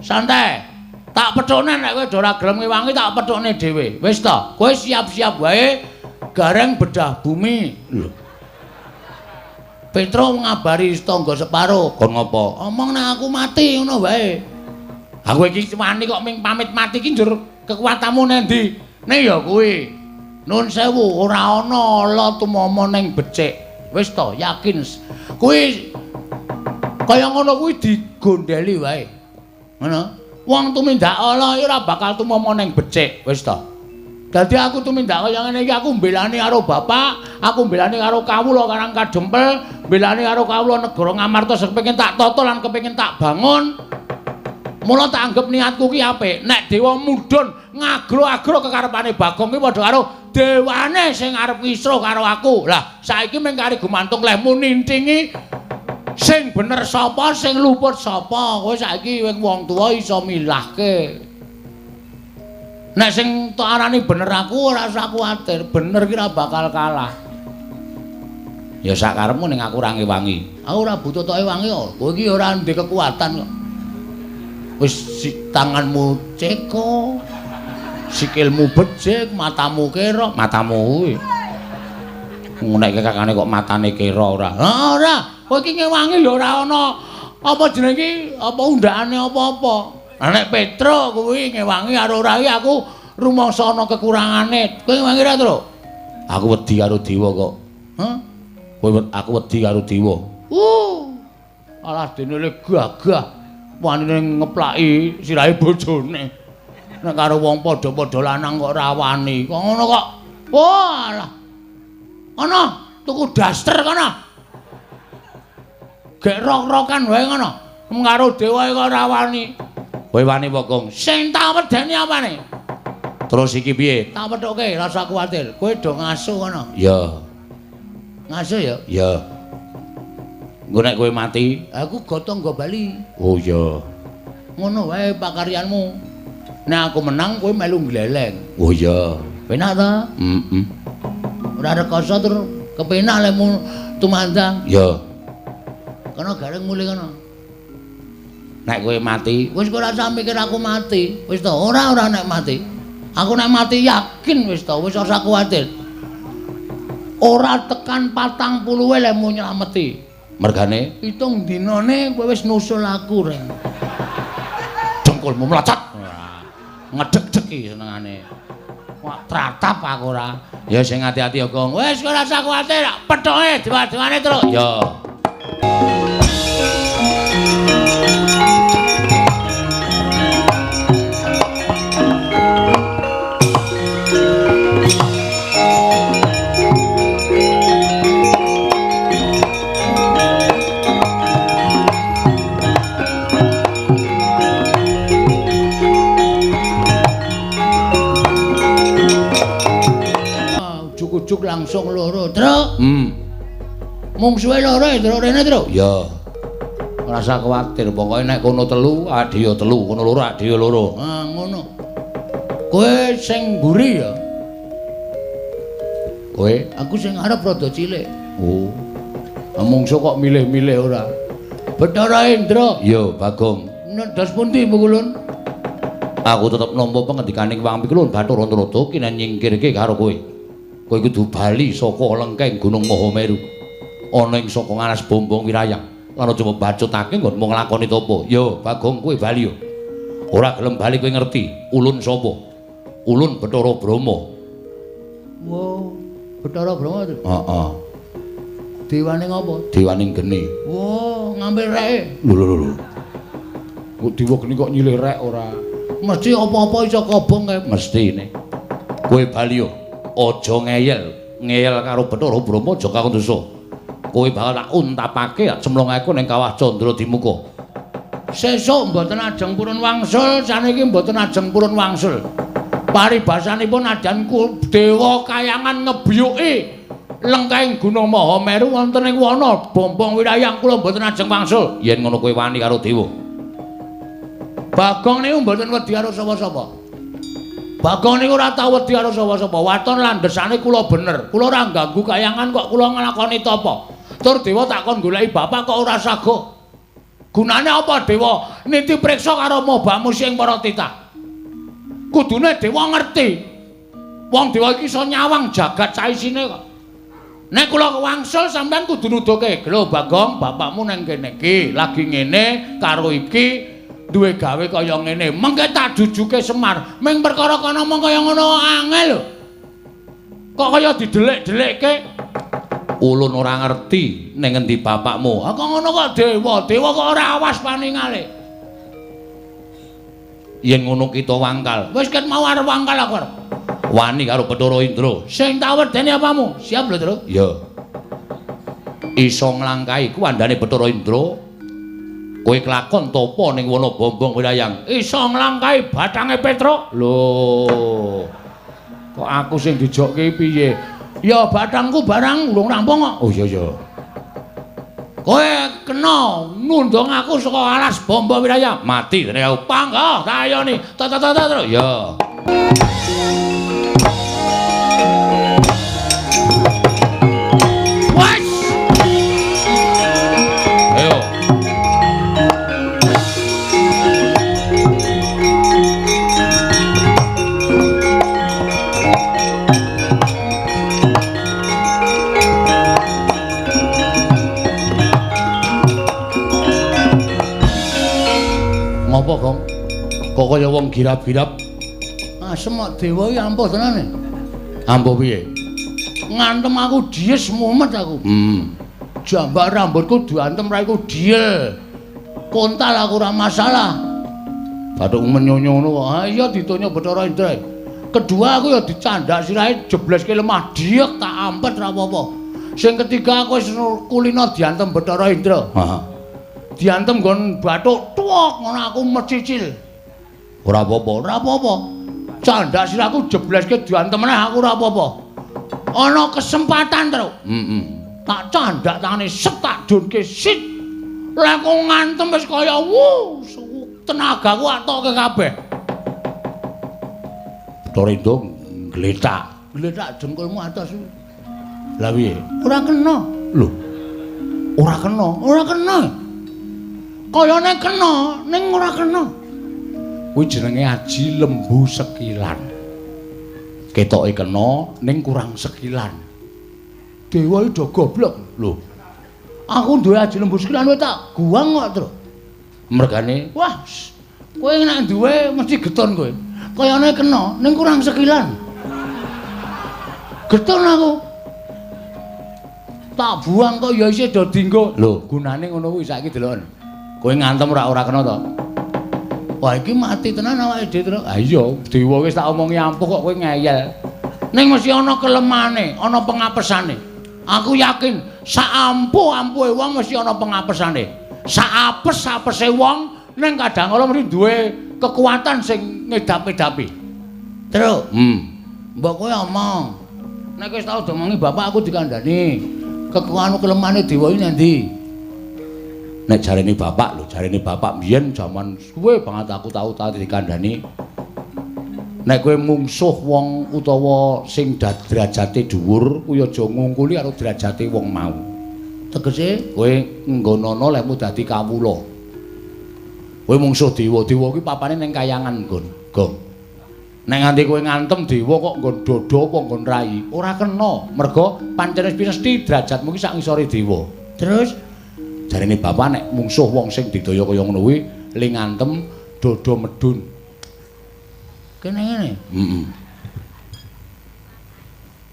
A: Santai. Tak pethone nek kowe do ora gelem ngewangi tak pethone dhewe. Wis ta? Kowe siap-siap wae gareng bedah bumi.
B: Lho.
A: Petro ngabari tangga separo.
B: Kon ngopo?
A: Omong nek aku mati ngono wae. Aku iki wani kok ming pamit mati iki njur kekuatanmu nendi? Nek ya kuwi. Nun sewu ora ana ala tumama ning becik. Wis to, yakin. Kuwi kaya ngono kuwi digondheli wae. Ngono. Wong tumindak ala ora bakal tumama ning becik. Wis to. Dadi aku tumindak kaya ngene iki aku mbelani karo bapak, aku mbelani karo kawula Karang Kadempel, mbelani karo kawula negara Ngamarta sing kepengin tak tata lan kepengin tak bangun. Mula tak anggap niatku ki apik. Nek dewa mudhun ngagro-agro kekarepane Bagong ki padha karo dewane sing arep ngisruh karo aku. Lah, saiki mung kari gumantung lehmu nintingi sing bener sapa, sing luput sapa. Kowe saiki wong tuwa iso milahke. Nek sing tok arani bener aku ora usah kuwatir, bener ki ora bakal kalah. Ya sak karepmu ning aku ora ngewangi. Aku ora butuh tok ewangi kok. Kowe iki ora ndek kekuatan kok. Wis tanganmu ceko, sikilmu becik, matamu kira, matamu kuwi. Nek kakane kok matane kira ora. Ha ora, kowe iki ngewangi lho ora ana apa jenenge iki, apa undakane apa-apa. Lah nek Petro kuwi ngewangi karo ora iki aku rumangsa ana kekurangane. Kowe ngewangi ra, Tru? Aku wedi karo dewa kok. Hah? Aku wedi karo dewa. Alah dene le gagah. Wanine ngeplaki sirahe bojone. Nek karo wong padha-padha lanang kok ora wani. Kok ngono kok. Walah. Ana tuku daster kono. Gek rok-rokan wae ngono. Karo dewa kok ora wani. Kowe wani apa, Gong? Sing tak wedeni apane? Terus iki piye? Tak wethuke, ora usah kuwatir. Kowe do ngasuh kono. Ya. Ngasuh ya? Ya. Engko nek kowe mati, aku gotong nggo bali. Oh iya. Ngono wae pakaryanmu. Nek aku menang kowe melu gleleng. Oh iya. Penak ta? Heeh. Ora rekoso tur kepenak lemu tumandang. Ya. Kono gareng mulih kono. Nek kowe mati, wis ora usah mikir aku mati. Wis to, ora nek mati. Aku nek mati yakin wis to, wis ora usah kuwatir. Ora tekan 40 lemu nylameti. Mergane pitung dinane kowe wis nusul aku reng. Dengkulmu mlacet. Ngedeg-degi senengane. Wak tratap aku ora. Ya sing ati-ati ya, Gong. Wis ora usah kuwatir, pethoke dewa-dewane terus. Ya. Ujuk langsung loro, Truk. Mungsuhe loro ya, Truk, rene, Truk. Ya. Ora usah kuwatir, pokoke nek kono telu, adhiya telu, kono loro adhiya loro. Ah, ngono. Kowe sing mburi ya. Kowe, aku sing arep rada cilik. Oh. Mungsuh kok milih-milih ora. Bathara Indra. Ya, Bagong. Ndas pundi Mukulun? Aku tetep nampa pengendikaning Wang Pikulun Bathara Antarada kinen nyingkirke karo kowe. Kowe kudu bali saka lengkeng Gunung Mahameru. Ana ing saka ngaras Bombong Wirayang. Lan aja mbacutake nggonmu nglakoni tapa. Ya, Bagong kowe bali yo. Ora gelem bali kowe ngerti, ulun sapa? Ulun Bathara Brahma. Wo, Bathara Brahma. Heeh. Dewane ngapa? Dewaning geni. Wo, ngambil reke. Lho. Kok dewa geni kok nyilih rek ora? Mesti apa-apa iso kobong kae. Mestine. Kowe bali yo. Aja ngeyel karo Bathara Brahma aja kakon dosa. Kowe bakal tak untapake cemlongaku ning kawah Candra Dimuka. Sesuk mboten ajeng purun wangsul, saniki mboten ajeng purun wangsul. Paribasanipun adanku dewa kayangan ngebiyuki lengkeng Gunung Mahameru wonten ing wana Bombong Wirayang kula mboten ajeng wangsul. Yen ngono kowe wani karo dewa. Bagong niku mboten wedi karo sapa-sapa. Bagong niku ora tau wedi karo sapa-sapa. Waton lan desane kula bener. Kula ora ganggu kayangan kok kula nglakoni tapa. Tur dewa tak kon goleki bapak kok ora sago. Gunane apa dewa niti priksa karo mobamu sing para titah. Kudune dewa ngerti. Wong dewa iki iso nyawang jagat saisine kok. Nek kula wangsul sampean kudu nuduhke, "Lho Bagong, bapakmu nang kene iki, lagi ngene karo iki duwe gawe kaya ngene." Mengke tak jujuke Semar, ming perkara kono mong kaya ngono angel lho. Kok kaya didelik-delikke? Ulun ora ngerti ning ngendi bapakmu. Kok ngono kok dewa kok ora awas paningale. Yen ngono kita wangkal. Wis ket mau arep wangkal aku. Wani karo Bathara Indra. Sing tak wedeni apamu? Siap lho, Tru? Ya. Iso nglangkahi kuwandane Bathara Indra. Kowe kelakon topo ning wana bombong wirayang. Iso nglangkahi bathange Petruk. Lho. Kok aku sing dijokke piye? Ya bathangku barang urung rampung kok. Oh iya iya. Kowe kena nundung aku saka alas bombo wirayang. Mati dene aku pangga tak ayoni. Terus ya. Apa, Gong? Kok kaya wong girap-girap? Asem kok dewa iki ampuh tenane. Ampuh piye? Ngantem aku dies mumet aku. Jambak rambutku diantem ra iku diel. Kontal aku ora masalah. Bathuk menyonyo ngono kok. Ha iya ditonyo Bathara Indra. Kedua aku ya dicandak sirahe jebleske lemah diek tak ampet ra apa-apa. Sing ketiga aku wis kulino diantem Bathara Indra. Heeh. Diantem nggon bathuk tuwok ngono aku mecicil. Ora apa-apa, ora apa-apa. Candak siraku jebleske diantem meneh aku ora apa-apa. Ana kesempatan terus. Tak candak tangane set tak dunke sit. Lah kok ngantem wis kaya tenagaku atoke kabeh. Torindo gletak jengkulmu atas. Lah piye? Ora kena. Lho. Ora kena. Kayane kena, ning ora kena. Kuwi jenenge aji lembu sekilan. Ketoke kena ning kurang sekilan. Dewa iki do goblok. Lho. Aku duwe aji lembu sekilan wae tak guang kok, Tru. Mergane, wah, kowe nek duwe mesti geton kowe. Kayane kena ning kurang sekilan. Geton aku. Tak buang kok ya isih do dienggo. Lho, gunane ngono kuwi saiki delok. Kowe ngantem ora kena to. Wah iki mati tenan awake dhewe terus. Ha iya, dewa wis tak omongi ampuh kok kowe ngeyel. Ning mesti ana kelemane, ana pengapesane. Aku yakin sak ampuh-ampuhe wong mesti ana pengapesane. Sak apes-apese wong ning kadang kala mesti duwe kekuatan sing ngedap-edapi. Terus, mbok kowe omong. Nek wis tau domongi bapak aku dikandani. Kekuatan kelemane dewa iki endi? Nek jarene bapak biyen jaman suwe banget aku tau dikandani. Nek kowe mungsuh wong utawa sing derajate dhuwur, kuwi aja ngungkuli karo derajate wong mau. Tegese kowe nggonana lekmu dadi kawula. Kowe mungsuh dewa kuwi papane ning kayangan nggon. Gong. Nek nganti kowe ngantem dewa kok nggon dodo apa nggon rai, ora kena. Merga pancen wis mesti derajatmu ki sak ngisore dewa. Terus jarene bapak nek mungsuh wong sing didaya kaya ngono kuwi ling ngantem dodo medun. Kene ngene.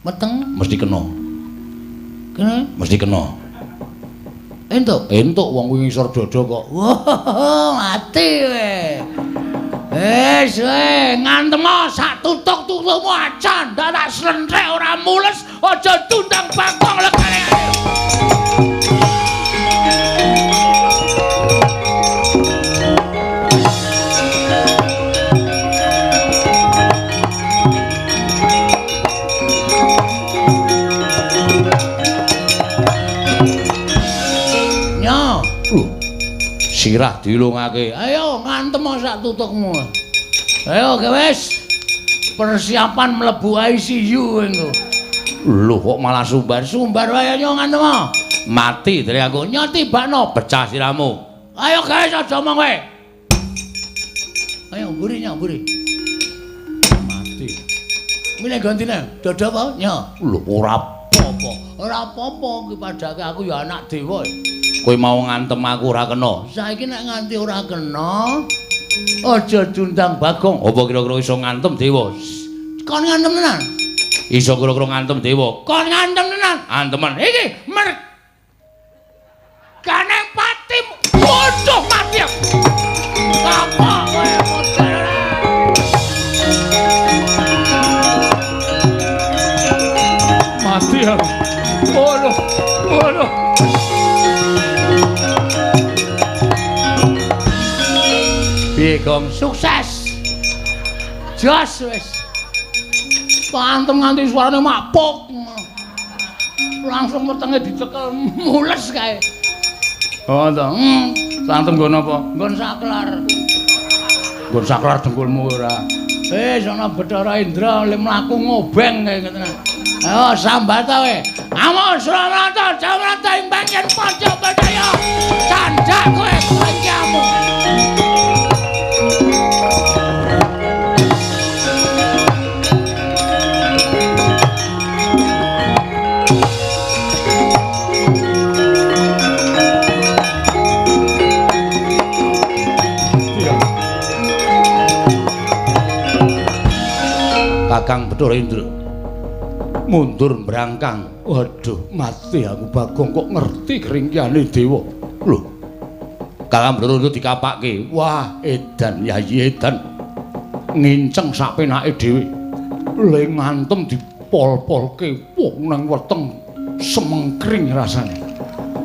A: Meteng mesti kena. Kene mesti kena. Entuk wong kuwi ngisor dodo kok. Wah, mati kowe. Wis ngantem sak tutuk-tutukmu acan, ndak tak slentrek ora mules, aja tundang Bagong lekane. Sirah dilungake. Ayo ngantem sak tutukmu. Ayo wis. Persiapan mlebu ICU engko. Lho kok malah sumbar wae yo ngantem. Mati dari aku nyotibakno pecah siramu. Ayo guys aja omong kowe. Ayo mburi. Mati. Mile gantine dodo apa? Nyo. Lho ora apa-apa apa? Ora apa-apa ki padake aku ya anak dewa.
B: Kowe mau ngantem aku ora kena.
A: Saiki nek nganti ora kena, aja diundang Bagong.
B: Apa kira-kira iso ngantem dewa?
A: Kon ngantem tenan.
B: Iso kira-kira ngantem dewa.
A: Kon ngantem tenan.
B: Anteman.
A: Iki mergane patimu. Bodoh mati. Apa kowe model? Mati ya. Bodoh. Bodoh. Piye Gong? Sukses. Jos wis. Pantem nganti suarane mapuk. Langsung wetenge dicekel mules kae. Oh to. Santem nggon apa? Nggon saklar. Nggon saklar dengkulmu ora. Sono Bathara Indra le mlaku ngobeng kae ngoten. Ayo sambat ta we. Amo Suramata, Jamrata ing banyen Pancak Badaya. Candhak kowe kancamu.
B: Kakang Bathara Indra mundur mbrangkang.
A: Waduh, mati aku Bagong kok ngerti keringkiane dewa.
B: Lho. Kakang Bathara Indra dikapake.
A: Wah, edan Yayi edan. Nginceng sak penake dhewe. Le ngantem dipol-polke wong nang weteng semengkring rasane.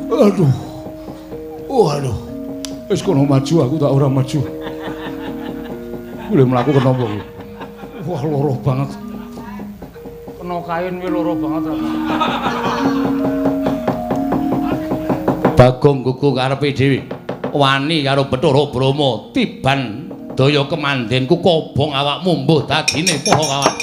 A: Aduh. Waduh. Wis kono maju aku tak ora maju. Kuwi mlaku kenapa kuwi? Wah, loro banget. Kena kain kuwi loro banget.
B: Bagong gugu karepe dhewe. Wani karo Bathara Brama tiban daya kemandenku kobong awakmu mbuh dadine poho kawan.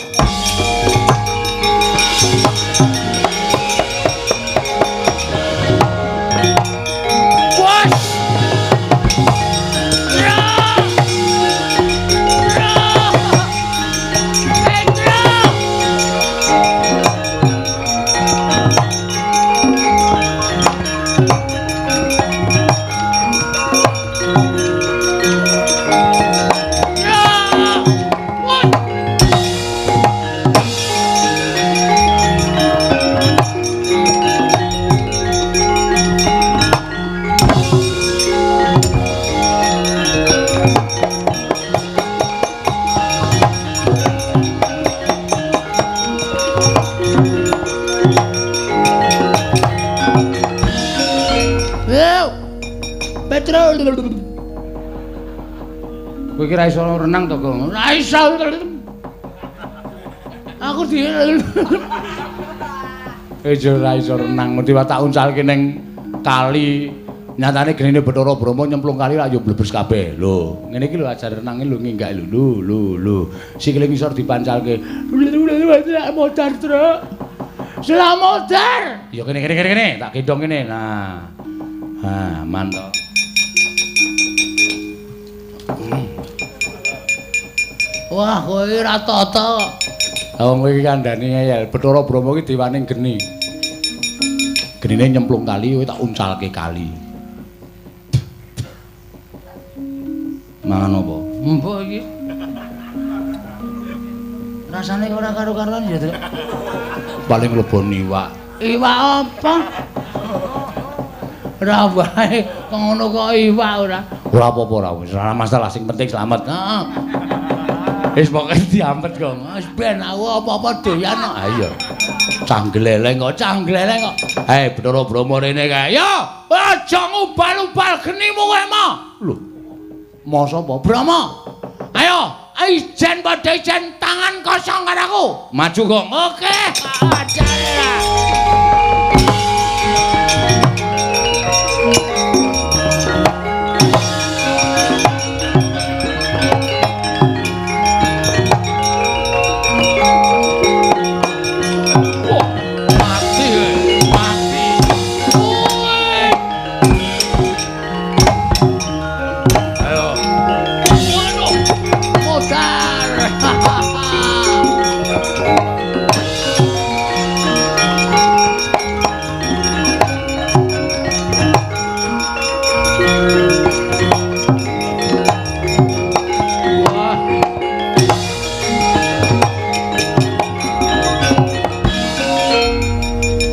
A: Kowe iki ra iso renang to, Gong? Ra iso. Aku di ra iso renang, mesti tak uncalke ning kali. Nyatane genine Bathara Brama nyemplung kali ra yo blebes kabeh. Lho, ngene iki lho ajar renange lho nginggak lho. Sikile ngisor dipancalke. Modar, Truk. Selamat modar. Ya kene, tak gendong kene. Nah. Ha, mantap. Wah, kowe ora tata. Wong kowe iki kandhane ngeyel. Bathara Brama iki dewaning geni. Genine nyemplung kali kowe tak uncalke kali. Mangan apa? Mbok iki. Rasane ora karo-karoan ya, Truk. Paling mlebon iwak. Iwak apa? Ora wae, ngono kok iwak ora. Ora apa-apa ora wis. Ora masalah, sing penting slamet. Heeh. Wis pokoke diampet kok. Wis ben aku apa-apa doyan kok. Ha iya. Canggleleng kok. Hei, Bathara Brama rene kae. Yo, aja ngubal-ubal genimu kowe mo. Lho. Masa apa? Brama. Ayo, ijen padha ijen tangan kosong karo aku. Maju kok. Oke. Ajare lah.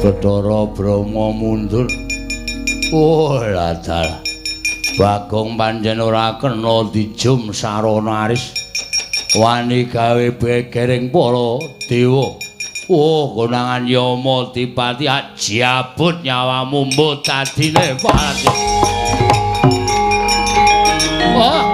B: Bathara Brahma mundur. Oh ladal. Bagong pancen ora kena dijum sarana aris. Wani gawe begering para dewa. Oh konangan Yama Dipati jabut nyawamu mbut adine pati. Oh.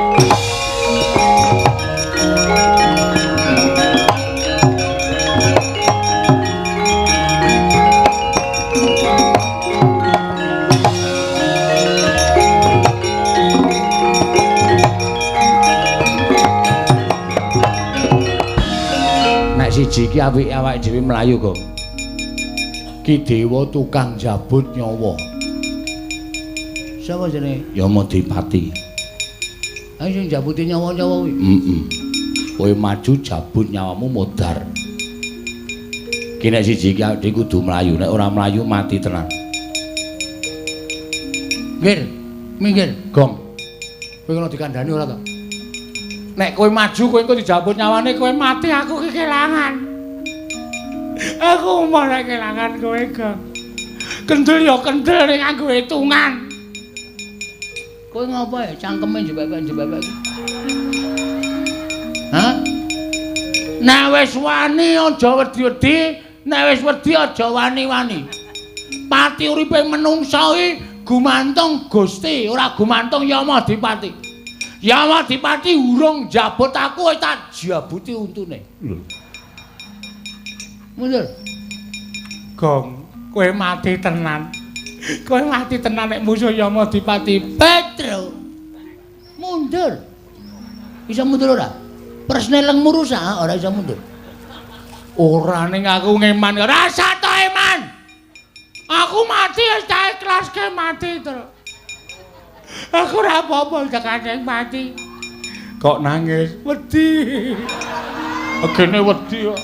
B: Siji iki apike awake dhewe mlayu, Gong. Ki dewa tukang jabut nyawa. Sapa jenenge? Yama Dipati. Ayo sing jabuti nyawa-nyawa kuwi. Kowe maju jabut nyawamu modar. Ki nek siji iki awake kudu mlayu, nek ora mlayu mati tenan. Minggir, Gong. Kowe ngono dikandhani ora to? Nek kowe maju kowe engko dijabut nyawane kowe mati aku ki kelangan. Aku mau nek kelangan kowe, Gong. Kendel ya kendel ning nganggo hitungan. Kowe ngapa ya cangkeme jebak-jebak iki? Hah? Nek wis wani aja wedi-wedi, nek wis wedi aja wani-wani. Pati uripe menungsa iki gumantung Gusti, ora gumantung Yama Dipati. Yama Dipati urung jabut aku tak jabuti untune. Lho. Mundur. Gong, kowe mati tenan. Kowe mati tenan nek musuh Yama Dipati. Petro. Mundur. Bisa mundur ora? Presne lengmu rusak ora bisa mundur. Ora ning aku ngeman, rasa to eman. Aku mati wis tak ikhlaske mati terus. Aku ora apa-apa tekane mati. Kok nangis? Wedi. Agene wedi kok.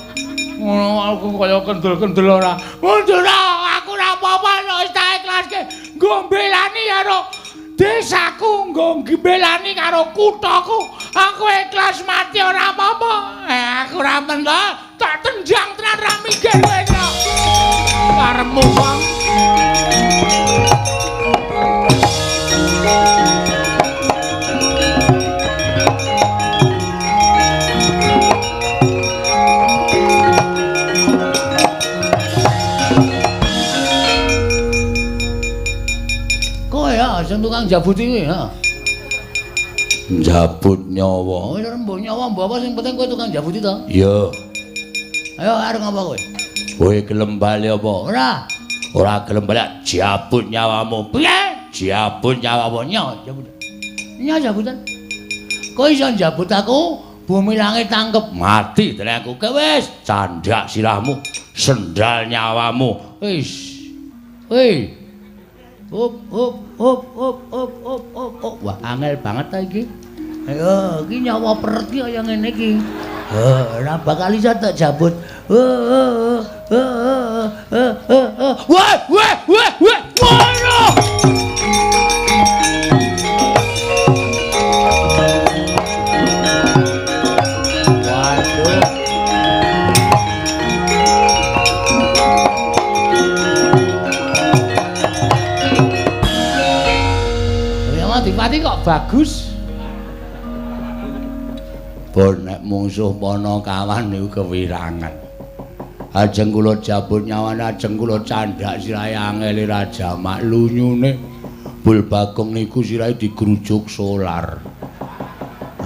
B: Ngono aku kaya kendel-kendel ora. Mundur aku ora apa-apa wis tak ikhlaske. Nggo mbelani karo desaku, nggo mbelani karo kuthaku. Aku ikhlas mati ora apa-apa. Aku ora mendol, tak tenjang tenan ra mikir kowe. Karepmu wong. Sing tukang jabut iki ha. Jabut nyawa. Ora mbok nyawa mbok apa sing penting kowe tukang jabut to? Iya. Ayo arep ngapa kowe? Kowe gelem bali apa? Ora. Ora gelem bali jabut nyawamu. Piye? Jabut nyawamu jabut. Jabutan. Kowe iso jabut aku, bumi langit tangkep mati tenan aku. Wis candhak sirahmu, sendal nyawamu. Wis. Hei. Hop. Wah, angel banget ta iki. Ayo, iki nyawa peret ki kaya ngene iki. Ora bakal iso tak jabut. Wah. Ngono. Dipati kok bagus. Pun nek mungsuh Panakawan niku kewirangan. Ajeng kula jabut nyawane, ajeng kula candhak sirahe angel raja mak lunyune. Bul Bagong niku sirahe digrujuk solar.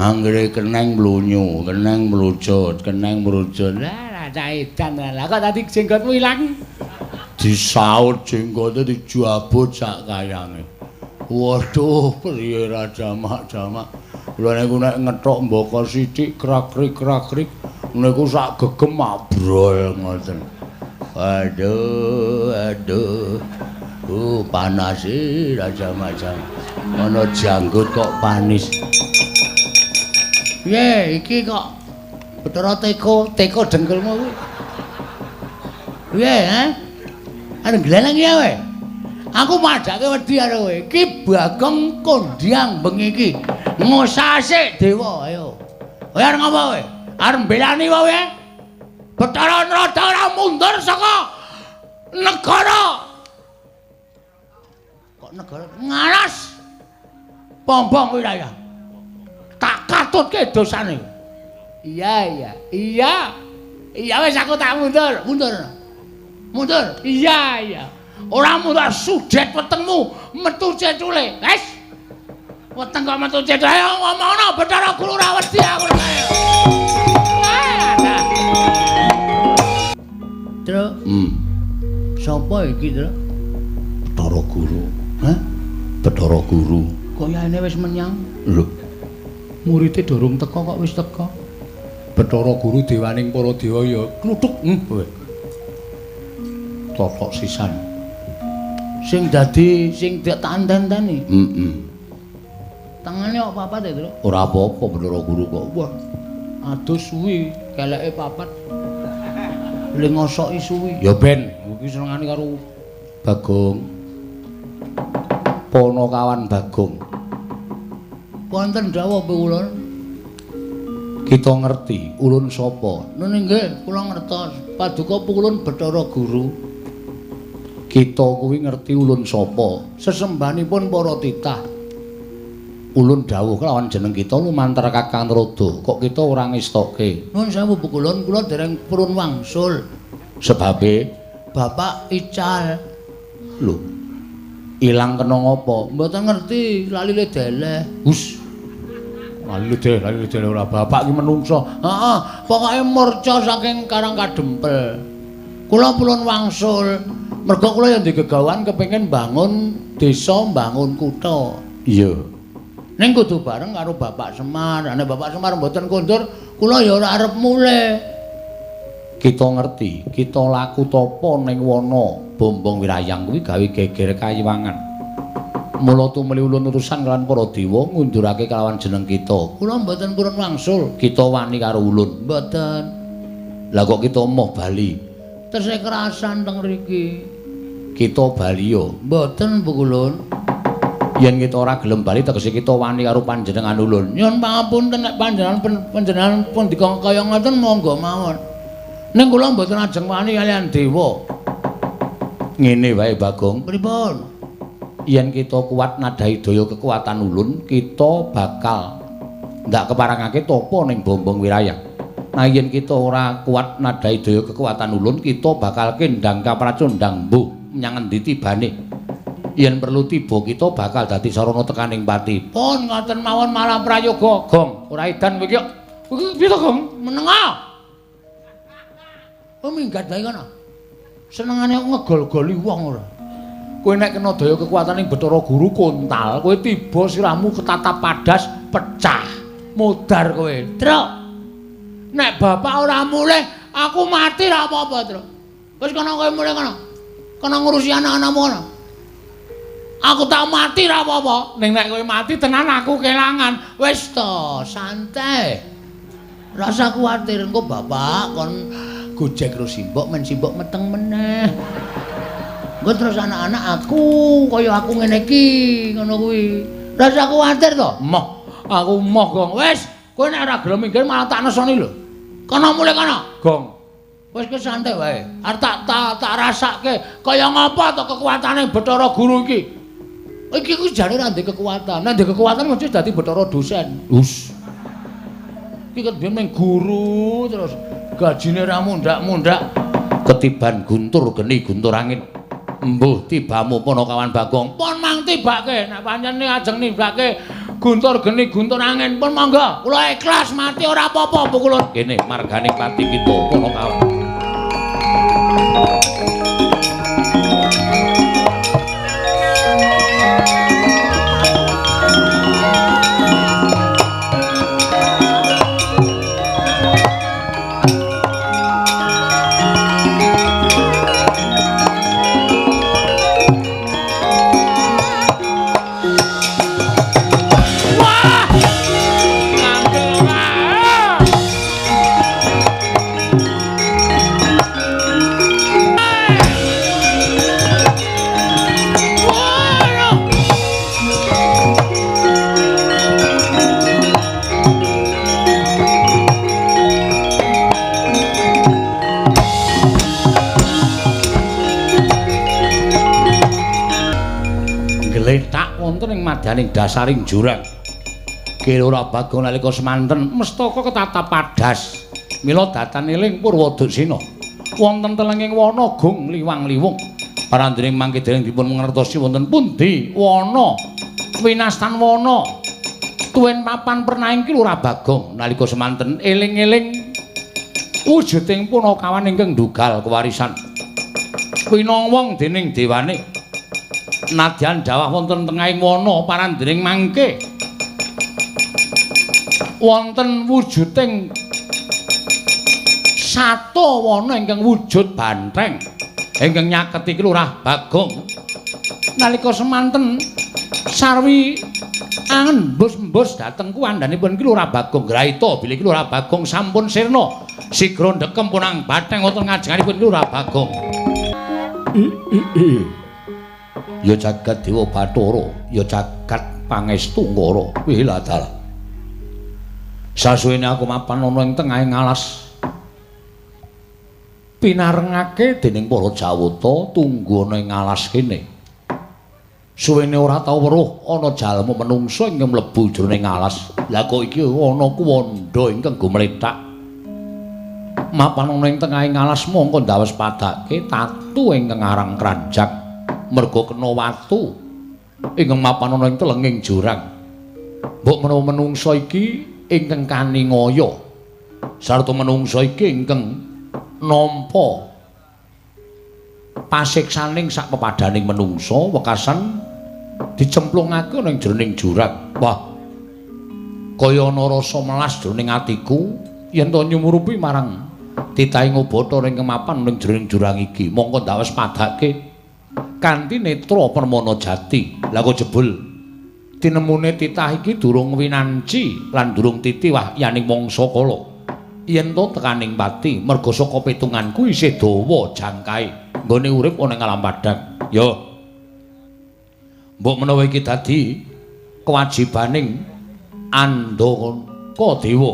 B: Anggere keneng mlunyu, keneng mlucut. Lah cah edan lah kok tadi jenggotmu ilang. Disaut jenggote dijabut sak kayange. Waduh, priye ra jamak-jamak. Lha niku nek ngethok mbaka sithik krak-krik niku sak gegem mabrol ngoten. Aduh. Panas ra jamak-jamak. Ana janggut kok panis. Piye iki kok Bathara teko dengkelmu kuwi. Piye, ha? Arep gleneng ya kowe? Aku madake wedi karo kowe. Ki Bagong kondhang bengi iki. Ngosase dewa ayo. Kowe arep ngapa kowe? Arep mbelani kowe? Bathara Narada ora mundur saka
A: Negara. Kok negara ngaras. Pombong wilayah. Tak katutke dosane. Iya. Iya wis aku tak mundur. Iya. Ora mundur sudet wetengmu metu cecule. Wes. Weteng kok metu cecule. Ayo ngomongno Bathara Guru ra wedi aku. Truk. Sapa iki, Truk?
B: Bathara Guru.
A: Hah?
B: Bathara Guru.
A: Koyane wis menyang.
B: Lho,
A: Muridé durung teka kok wis teka.
B: Bathara Guru dewaning para dewa ya kluthuk. Totok sisan.
A: Sing tak tandani. Tangane kok papat ya, Truk?
B: Ora apa-apa Bathara Guru kok.
A: Wah. Adus suwi, keleke papat. Lengosoki suwi.
B: Ya ben, iki senengane karo Bagong. Ponokawan Bagong.
A: Wonten dawuh ulun.
B: Kita ngerti ulun sapa?
A: Nun nggih, kula ngertos. Paduka pulun Bathara Guru.
B: Kita kuwi ngerti ulun sapa?
A: Sesembanipun para titah.
B: Ulun dawuh kelawan jeneng kita lumantar Kakang Narada. Kok kita ora ngestokke?
A: Nun sewu pukulun, kula dereng purun wangsul.
B: Sebabe
A: Bapak Ical.
B: lho. Ilang kena ngopo?
A: Mboten ngerti, lalile deleh.
B: Hus. Lali dele ora bapak ki menungso.
A: Heeh, pokoke murca saking Karang Kadempel. Kula pulun wangsul. Merga kula ya ndek gegawan kepengin bangun desa, bangun kutha.
B: Iya.
A: Ning kudu bareng karo Bapak Semar. Nek Bapak Semar mboten kondur, kula ya ora arep mulih.
B: Kita ngerti, kita laku tapa ning wana Bombong Wirayang kuwi gawe geger kayiwangan. Mula tumeli ulun urusan kelawan para dewa ngundurake kelawan jeneng kita.
A: Kula mboten purun wangsul.
B: Kita wani karo ulun.
A: Mboten.
B: Lah kok kita emoh bali?
A: Tesih kerasan teng mriki.
B: Kita bali yo.
A: Mboten Bu Kulun.
B: Yen kita ora gelem bali tegese kita wani karo panjenengan ulun.
A: Nyuwun pangapunten nek panjenengan pun dikon kaya ngoten monggo mawon. Ning kula mboten ajeng wani kalian dewa.
B: Ngene wae Bagong.
A: Pripun?
B: Yen kita kuat nadai daya kekuatan ulun, kita bakal ndak keparangake topo ning Bombong Wirayang. Nah yen kita ora kuat nadai daya kekuatan ulun, kita bakal kendang kapracondang mbuh menyang endi tibane. Yen perlu tiba kita bakal dadi sarana tekaning pati.
A: Pun ngoten mawon malah prayoga, Gong. Ora edan kowe iki. Kowe piye to, Gong? Menenga. Oh minggat bae kono. Senengane ngegol-goli wong ora. Kowe nek kena daya kekuwataning Bathara Guru kontal, kowe tiba sirahmu ketatap padas, pecah. Modar kowe. Truk. Nek bapak ora mulih, aku mati ra apa-apa, Truk. Wis kono kowe mulih kono. Kono ngurusi anak-anakmu kono. Aku tak mati ra apa-apa. Ning nek kowe mati tenan aku kelangan. Wis to, santai. Rasa kuwatir engko bapak kon gojek karo simbok men simbok meteng meneh. Engko terus anak-anak aku kaya aku ngene iki, ngono kuwi. Rasa kuwatir to? Moh, aku moh, Gong. Wis, kowe nek ora gelem minggir malah tak nesoni lho. Kono mulih kono, Gong. Wis kowe santai wae. Arep tak rasake kaya ngapa to kekuatane Bathara Guru iki. Iki ku jane ra ndek kekuatan. Nek ndek kekuatan mesti dadi Bathara dosen.
B: Hus.
A: Iki kan biyen ning guru terus gajine ra mundak-mundak.
B: Ketiban guntur geni guntur angin. Mbuh tibamu Ponokawan Bagong.
A: Pun mang tibake nek pancen ajeng nimbake guntur geni guntur angin pun monggo. Kula ikhlas mati ora apa-apa Bu Kulun.
B: Kene marganing pati kita Ponokawan. gletak wonten ing madyaning dasaring jurang. Ki Lurah Bagong nalika semanten mestaka ketatap padas. Mila datan eling Purwodaksina. Wonten telenging wana gung liwang-liwung. Parandening mangke dereng dipun mangertosi wonten pundi wana winastan wana tuwin papan pernahing Ki Lurah Bagong nalika semanten eling-eling wujuding punakawan ingkang dugal kewarisan winawang dening dewane nadyan dawah wonten tengahing wana parandening mangke wonten wujuding sato wana ingkang wujud bantheng ingkang nyaketi Ki Lurah Bagong nalika semanten sarwi angen mbus-mbus dhateng kuwandanipun Ki Lurah Bagong Grahita bilih Ki Lurah Bagong sampun sirna sigra ndekem punang batheng wonten ngajenganipun Ki Lurah Bagong. Ya jagat Dewa Bathara, ya jagat pangestu Ngara Wiladala. Sasuwene aku mapan ana ing tengahing alas pinarengake dening para Jawata tunggu ana ing alas kene. Suwene ora tau weruh ana jalma menungsa ingkang mlebu jroning alas. Lah kok iki ana kuwanda ingkang gumlethak. Mapan ana ing tengahing alas mongko ndawes padake tatu ingkang aran Kranjang merga kena watu ingkang mapan ana ing telenging jurang. Mbok menawa menungsa iki ingkang kaningaya sarta menungsa iki ingkang nampa pasiksaning sak pepadaning menungsa wekasan dicemplungake ning jroning jurang. Wah. Kaya ana rasa melas jroning atiku yen to nyumurupi marang titahing Bathara ing kemapan ning jroning jurang iki. Mongko ndawes padake kanthi netra permana jati. Lah kok jebul tinemune titah iki durung winanci lan durung titiwah yaning mangsa kala. Yen to tekaning pati merga saka pitunganku isih dawa jangkae nggone urip ana ing alam padhang. Yo. Mbok menawa iki dadi kewajibaning Andaka Dewa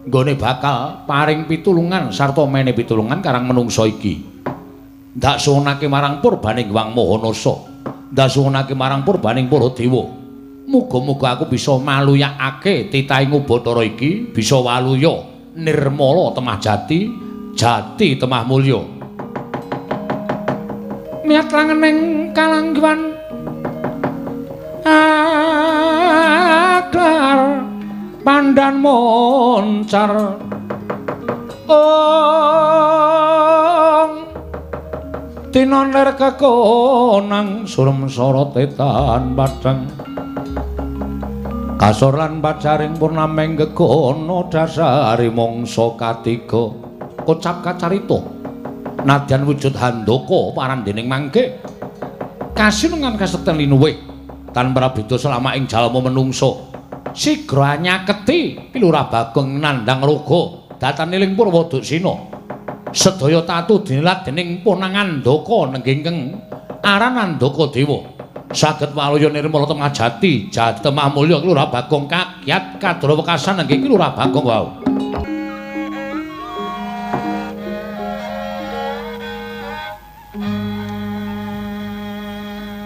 B: nggone bakal paring pitulungan sarta mene pitulungan karang menungsa iki. Ndak suwunake marang purbaning Wang Mahanasa, ndak suwunake marang purbaning para dewa. Muga-muga aku bisa maluyakake titahing Bathara iki bisa waluya nirmala temah jati, jati temah mulya. Miat langening kalanggiwan aklar pandan moncar tinoner kekonang surem sorot etan padang kasor lan pacaring purnameng gegono dasari mangsa katiga kocap kacarita nadyan wujud handaka parandening mangke kasinungan kaseten linuwih tanpa beda selama ing jalma menungsa sigra nyaketi Ki Lurah Bagong nandhang raga dataning Purwodaksina sedaya tatu dinilat dening Ponang Andaka nengging aran Andaka Dewa saged waluya nirmala temah jati jati temah mulya Ki Lurah Bagong kakyat kadra wekasan nengging Ki Lurah Bagong wau.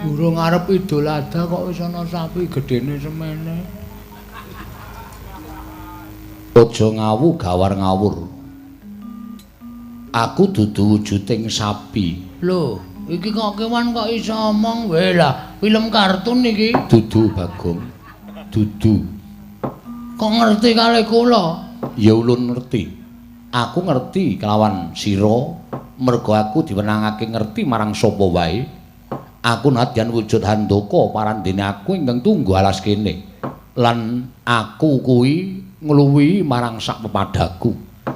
A: Durung arep Idul Adha kok wis ana sapi gedene semene.
B: Aja ngawu gawar ngawur. Aku dudu wujuding sapi.
A: Lho, iki kok kewan kok iso omong wae lah. Film kartun iki.
B: Dudu Bagong. Dudu.
A: Kok ngerti kali kula?
B: Ya ulun ngerti. Aku ngerti kelawan sira merga aku diwenangake ngerti marang sapa wae. Aku nadyan wujud handaka parandene aku ingkang tunggu alas kene. Lan aku kuwi ngluwihi marang sak pepadaku.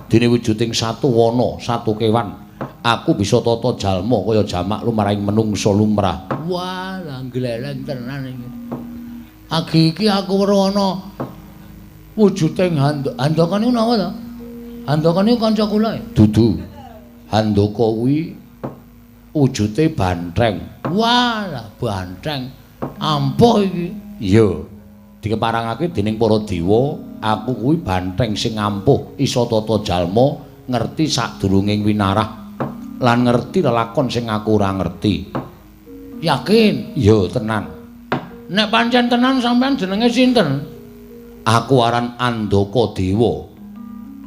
B: Dene wujuding satu wana, satu kewan. Aku bisa tata jalma kaya jamak lumrahing menungsa lumrah.
A: Wah, lah gleleng tenan iki. Agi iki aku weruh ana wujuding handaka niku napa to? Handaka niku kanca kula.
B: Dudu. Handaka kuwi wujude bantheng.
A: Wah, lah bantheng. Ampuh iki.
B: Iya. Dikeparangake dening para dewa, aku kuwi bantheng sing ampuh, isa tata jalma, ngerti sadurunging winarah lan ngerti lelakon sing aku ora ngerti.
A: Yakin?
B: Yo tenan.
A: Nek pancen tenan sampean jenenge sinten?
B: Aku aran Andaka Dewa.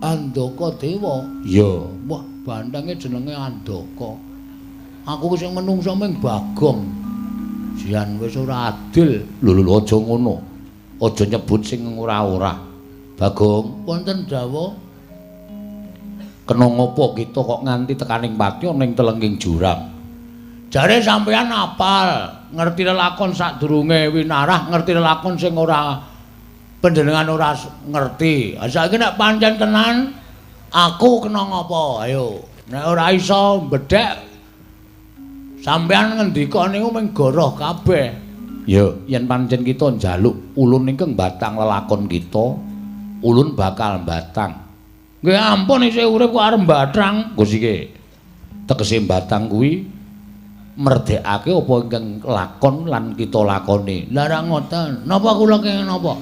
A: Andaka Dewa.
B: Yo.
A: Wah, bandange jenenge Andaka. Aku sing menungso ming Bagong. Jian wis ora adil.
B: Lho aja ngono. Aja nyebut sing ora-ora. Bagong,
A: Wonten dawuh
B: kena ngopo kita kok nganti tekaning pati ning telenging jurang?
A: jare sampeyan apal, ngerti lelakon sadurunge winarah, ngerti lelakon sing ora panjenengan ora ngerti. Saiki nek pancen tenan aku kena ngopo? Ayo. Nek ora iso bedhek sampeyan ngendika niku mung goroh kabeh.
B: Ya, yen pancen kita njaluk ulun ingkang batang lelakon kita, ulun bakal batang.
A: Nggih ampun isih urip kok arep bathang.
B: Gusti iki tegese batang kuwi merdekake apa ingkang lakon lan kita lakoni.
A: Lah ra ngoten. Napa kula kenging napa?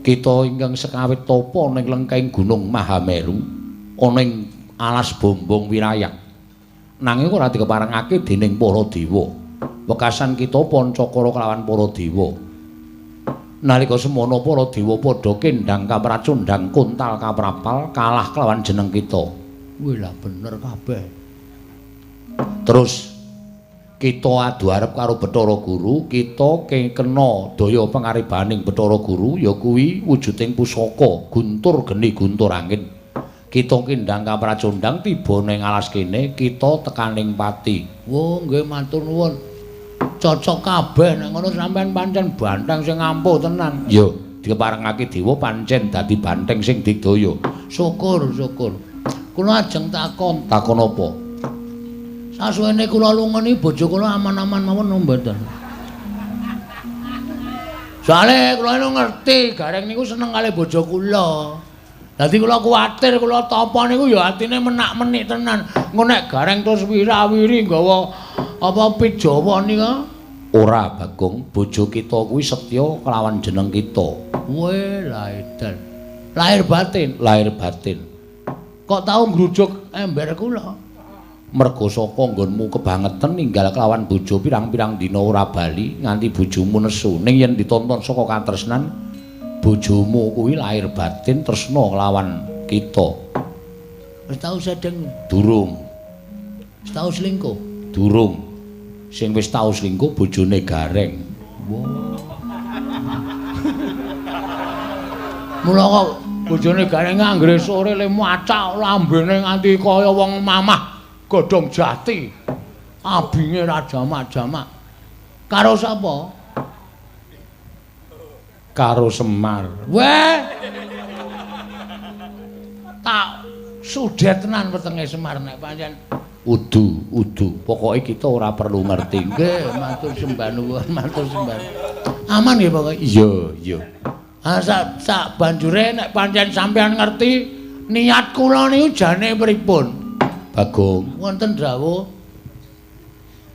B: Kita ingkang sekawit tapa ning lengkeng Gunung Mahameru ana ing alas Bombong Wirayak. Nanging ora dikeparengake dening para dewa. Wekasan kita Pancakara kelawan para dewa. Nalika semono para dewa padha kendhang kapracundhang kuntal kaprapal kalah kelawan jeneng kita.
A: Wih lah bener kabeh.
B: Terus kita adu arep karo Bathara Guru, kita kena daya pangaribaning Bathara Guru ya kuwi wujuding pusaka guntur geni guntur angin. Kita kendhang kapracundhang tiba ning alas kene, kita tekaning pati.
A: Oh nggih matur nuwun. Cocok kabeh nek ngono sampean pancen banteng sing ampuh tenan.
B: Yo, dikeparengake dewa pancen dadi banteng sing digdaya.
A: Syukur, syukur. Kula ajeng takon.
B: Takon apa?
A: Sasuwene kula lungeni bojo kula aman-aman mawon mboten. Soale kula niku ngerti gareng niku seneng kali bojo kula. Dadi kula kuwatir kula tapa niku ya atine menak-menik tenan. Engko nek gareng terus wirawiri nggawa apa pit Jawa nika?
B: Ora, Bagong, bojo kita kuwi setya kelawan jeneng kita.
A: Weh, lah edan. Lahir batin.
B: Lahir batin.
A: Kok tau ngrujuk ember kula?
B: Merga saka nggonmu kebangetan ninggal kelawan bojo pirang-pirang dina ora bali nganti bojomu nesu. Ning yen ditonton saka katresnan, bojomu kuwi lahir batin tresna kelawan kita.
A: Wis tau sedeng?
B: Durung.
A: Wis tau selingkuh?
B: Durung. Sing wis tau selingkuh bojone Gareng.
A: Mula kok bojone Gareng anggere sore le macak lambene nganti kaya wong mamah godhong jati. Abinge ra jamak-jamak. Karo sapa?
B: Karo Semar.
A: Weh. Tak sudet tenan wetenge Semar nek pancen
B: Udu. Pokoke kita ora perlu ngerti.
A: nggih, matur sembah nuwun, matur sembah. Aman nggih pokoke.
B: Iya.
A: Ah sak banjure nek pancen sampean ngerti niat kula niku jane pripun?
B: Bagong,
A: Wonten dawuh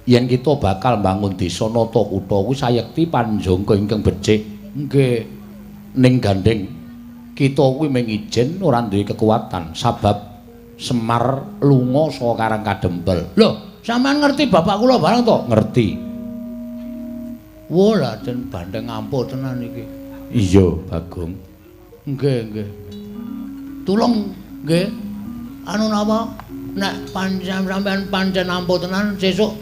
B: yen kita bakal bangun desa nata kutha kuwi sayekti panjangka ingkang becik.
A: nggih.
B: Ning gandeng kita kuwi mung ijen ora duwe kekuatan sabab Semar lunga saka Karang Kadempel.
A: Lho, sampean ngerti bapak kula bareng to?
B: Ngerti.
A: Wo lah den bandeng ampuh tenan iki.
B: Iya, Bagong.
A: Nggih. Tulung nggih. Anu napa? Nek pancen sampean pancen ampuh tenan sesuk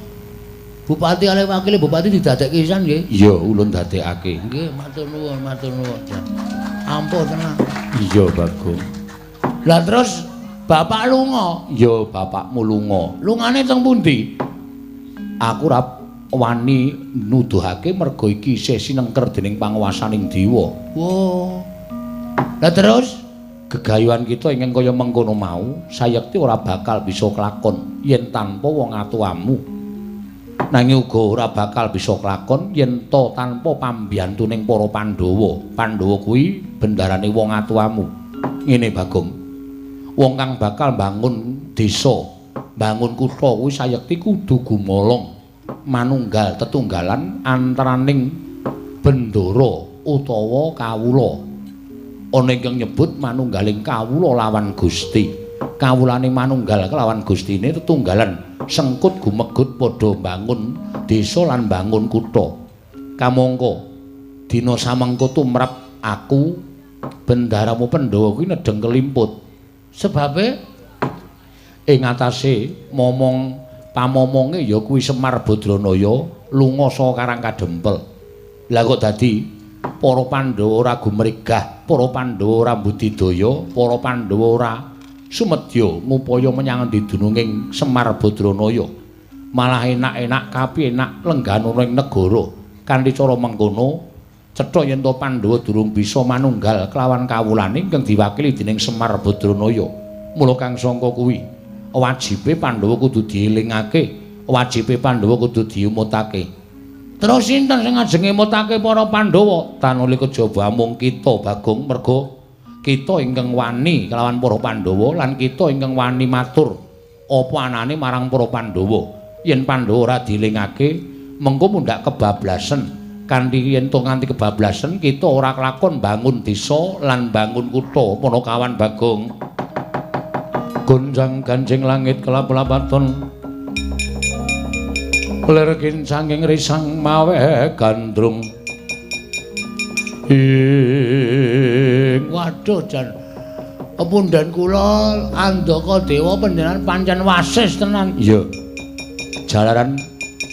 A: Bupati ale wakile bupati didadekke pisan nggih.
B: Iya, ulun dadekake.
A: Nggih, matur nuwun. Ampuh tenan.
B: Iya, Bagong.
A: Lah terus bapak lunga.
B: Iya, bapakmu lunga.
A: Lungane teng pundi?
B: Aku ora wani nuduhake merga iki isih sinengker dening panguwasaning dewa.
A: Wo. Lah terus
B: Gegayuhan kita ingkang kaya mengkono mau sayekti ora bakal bisa kelakon yen tanpa wong atuamu. Nanging uga ora bakal bisa kelakon yen to tanpa pambiyantuning para Pandhawa. Pandhawa kuwi bendarane wong atuamu. Ngene Bagong. Wong kang bakal bangun desa, bangun kutha kuwi sayekti kudu gumolong manunggal tetunggalan antaraning bendara utawa kawula. Ana ingkang nyebut manunggaling kawula lawan Gusti. kawulane manunggal kelawan Gustine tetunggalan sengkut gumegut padha bangun desa lan bangun kutha. Kamangka dina samengko tumrap aku bendaramu Pandhawa kuwi nedeng kelimput. Sebabe ing atase pamomonge ya kuwi Semar Badranaya lunga saka Karang Kadempel. Lah kok dadi para Pandhawa ora gumregah, para Pandhawa ora budidaya, para Pandhawa ora sumedya ngupaya menyang endi dununging Semar Badranaya. Malah enak-enak kapinak lenggana ing negara. Kanthi cara mengkono cetha yen to Pandhawa durung bisa manunggal kelawan kawulane ingkang diwakili dening Semar Badranaya. Mula kang sangka kuwi wajibe Pandhawa kudu dielingake, wajibe Pandhawa kudu diumutake. Terus sinten sing ngajeng ngumutake para Pandhawa? Tanuli kejaba mung kita Bagong, merga kita ingkang wani kelawan para Pandhawa lan kita ingkang wani matur apa anane marang para Pandhawa. Yen Pandhawa ora dielingake, mengko mundhak kebablasen. Kanthi yen to nganti kebablasen kita ora kelakon bangun desa lan bangun kutha. Para kawan Bagong. Gonjang ganjing langit kelap-lapaton lir kincanging risang mawe gandrung waduh jan pundhen kula Andaka Dewa panjenengan pancen wasis tenan. Iya jalaran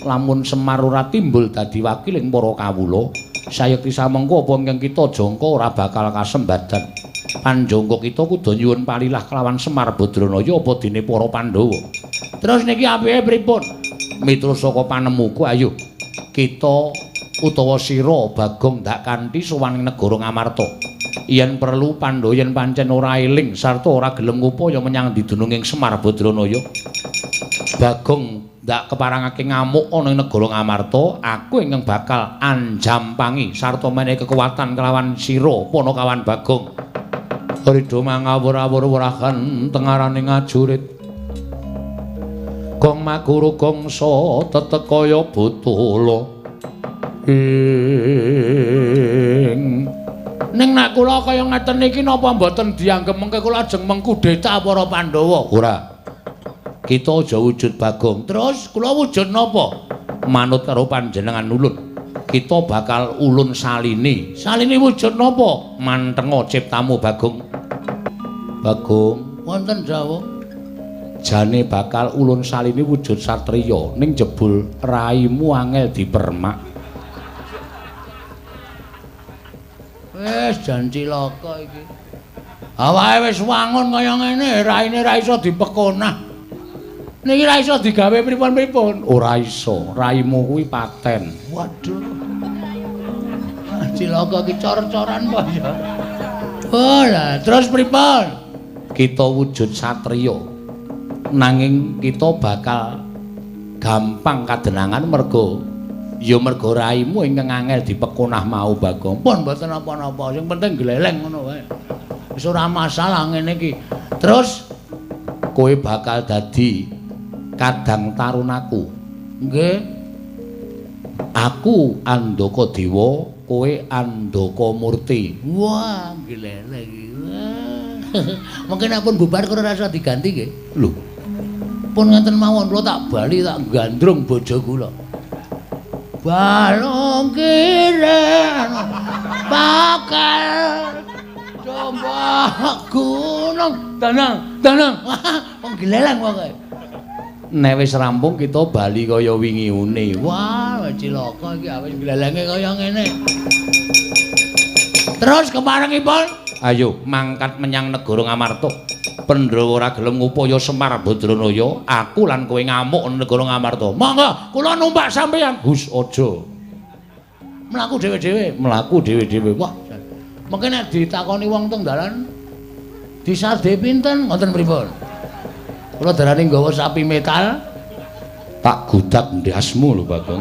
B: lamun Semar ora timbul dadi wakiling para kawula sayekti samengko apa ingkang kita jangka ora bakal kasembadan. Panjangka kita kudu nyuwun palilah kelawan Semar Badranaya apa dene para Pandhawa. Terus niki apike pripun? Miturut saka panemuku ayo kita utawa sira Bagong ndak kanthi sowan ing negara Ngamarta. Yen perlu Pandhawa yen pancen ora eling sarta ora gelem ngupaya menyang didununging Semar Badranaya. Bagong ndak keparangake ngamuk ana ing negara Ngamarta, aku ingkang bakal anjampangi sarta menehi kekuatan kelawan sira Panakawan Bagong. Ridho mangawur-awur wurahan tengaraning ajurit gong maguru gongsa tetekaya butula ning nek kula kaya ngeten iki napa mboten dianggep mengke kula ajeng mengkudeta para Pandhawa? Ora. Kita aja wujud Bagong. Terus kula wujud napa? Manut karo panjenengan ulun. Kita bakal ulun salini. Salini wujud napa? Mantenga ciptamu Bagong. Bagong, wonten Jawa. Jane bakal ulun salini wujud satriya ning jebul raimu angel dipermak. Wis jan cilaka iki. Awake wis wangun kaya ngene, raine ra iso dipekonah. Niki ra iso digawe pripun-pripun. Ora iso, raimu kuwi paten. Waduh. Cilaka ki cor-coran kok ya. Oh lah, terus pripun? Kita wujud satriya. Nanging kita bakal gampang kadenangan merga ya merga raimu ingkang angel dipekonah mau Bagong. Pun mboten apa-apa, sing penting gleleng ngono wae. Wis ora masalah ngene iki. Terus kowe bakal dadi kadang tarunaku. Nggih. Aku Andaka Dewa, kowe Andaka Murti. Wah, gleleng iki. Mungkin nek pun bubar kula rasa diganti nggih. Lho. Pun ngenten mawon kula tak bali tak gandrung bojo kula. Balung kiren bakal coba gunung tenang wong gleleng pokoke. Nek wis rampung kita bali kaya wingi-une. Wah, cilaka iki awis glelenge kaya ngene. Terus keparengipun ayo mangkat menyang negara Ngamarta. Pandhawa ora gelem ngupaya Semar Badranaya, aku lan kowe ngamuk negara Ngamarta. Monggo kula numpak sampeyan. Gus aja. Mlaku dhewe-dhewe, mlaku dhewe-dhewe. Wah. Mengke nek ditakoni wong teng dalan disade pinten ngoten pripun? Kula darani nggawa sapi metal. Tak gudak ndasmu lho, Bagong.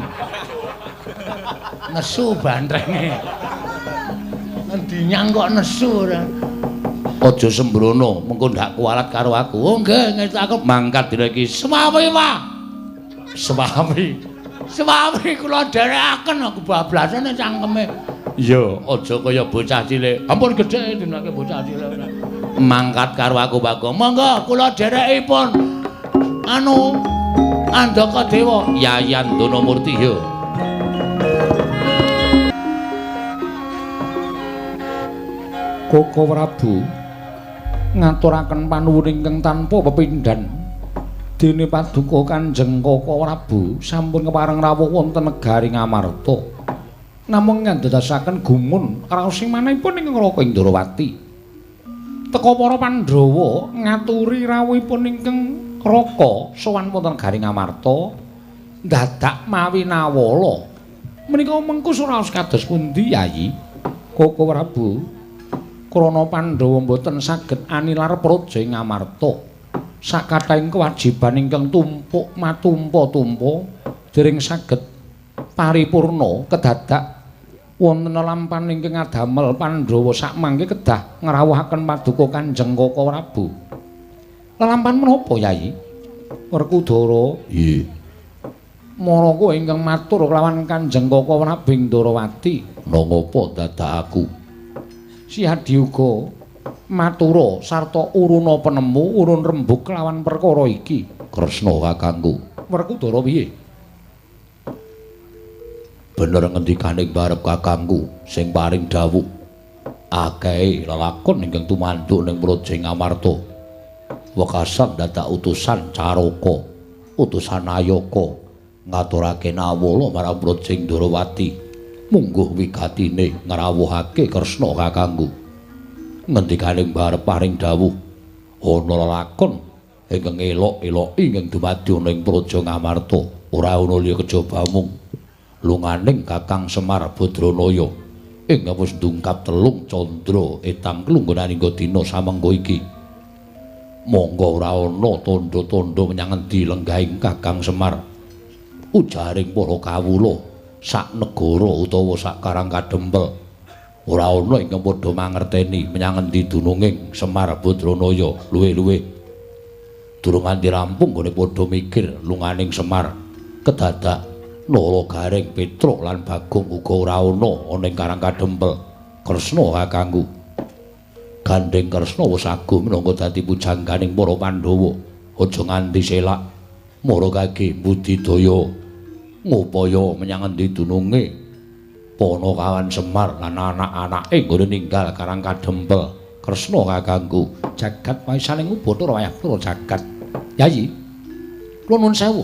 B: Nesu bantrenge. Endi nyang kok nesu ora. Aja sembrono, mengko ndak kualat karo aku. Oh nggih, ngerti aku mangkat dina iki. Semawi, Pak. Semawi kula dherekaken aku bablasane cangkeme. Iya, aja kaya bocah cilik. Ampun gedhe dinake bocah cilik. mangkat karo aku Bagong. Monggo kula dherekipun Andaka Dewa Yayan Danamurti ya.
A: Koko Prabu ngaturaken panuwun ingkang tanpa pepindhan dene paduka Kanjeng Koko Prabu sampun kepareng rawuh wonten negari Ngamarta namung ngandadosaken gumun raosing manahipun ing Raka Indrawati teka para Pandhawa ngaturi rawuhipun ingkang Raka sowan wonten negari Ngamarta dadak mawi nawala menika mengku suraos kados pundi Yayi Koko Prabu krana Pandhawa boten saged anilar praja ing Ngamarta sakathahing kewajiban ingkang tumpuk matumpa-tumpa dereng saged paripurna kedadak wonten lampan ingkang adamel Pandhawa sakmangke kedah ngrawuhaken paduka Kanjeng Koko Prabu. Lalampan menapa Yayi? Werkudara.
B: Nggih.
A: Mara kowe ingkang matur kelawan Kanjeng Koko Prabu Indrawati.
B: Nangapa dadak aku?
A: Si Hadi uga matura sarta uruna penemu urun rembug kelawan perkara iki.
B: Kresna kakangku.
A: Werkudara piye?
B: Bener ngendikaning barep kakangku sing paring dawuh. Akeh lelakon ingkang tumanduk ning praja Ngamarta. Wekasan dadak utusan Caraka, utusan Ayaka ngaturake nawala marang praja Indrawati. Mungguh wigatine ngrawuhake Kresna kakangku. Ngendikaning barep paring dawuh ana lelakon ingkang elok-eloki ingkang dumadi ana ing praja Ngamarta. Ora ana liya kejaba mung lunganing Kakang Semar Badranaya ingkang wis ndungkap telung candra etang kelunggunaning dina samengko iki. Monggo ora ana tandha-tandha menyang endi lenggahing Kakang Semar. Ujaring para kawula sak negara utawa sak karang kadempel ora ana ingkang padha mangerteni menyang endi dununging Semar Badranaya. Luwih-luwih durung nganti rampung gone padha mikir lunganing Semar kedadak Nala Gareng Petruk lan Bagong uga ora ana ing karang kadempel. Kresna kakangku. Gandeng Kresna wis agung minangka dadi pujangganing para Pandhawa. Aja nganti selak mara kage budidaya ngupaya menyang endi dununge Panakawan Semar lan anak-anake nggone ninggal karang kadempel. Kresna kakangku. Jagat waisaning ubathara wayah para jagat. Yayi, kula nuwun sewu.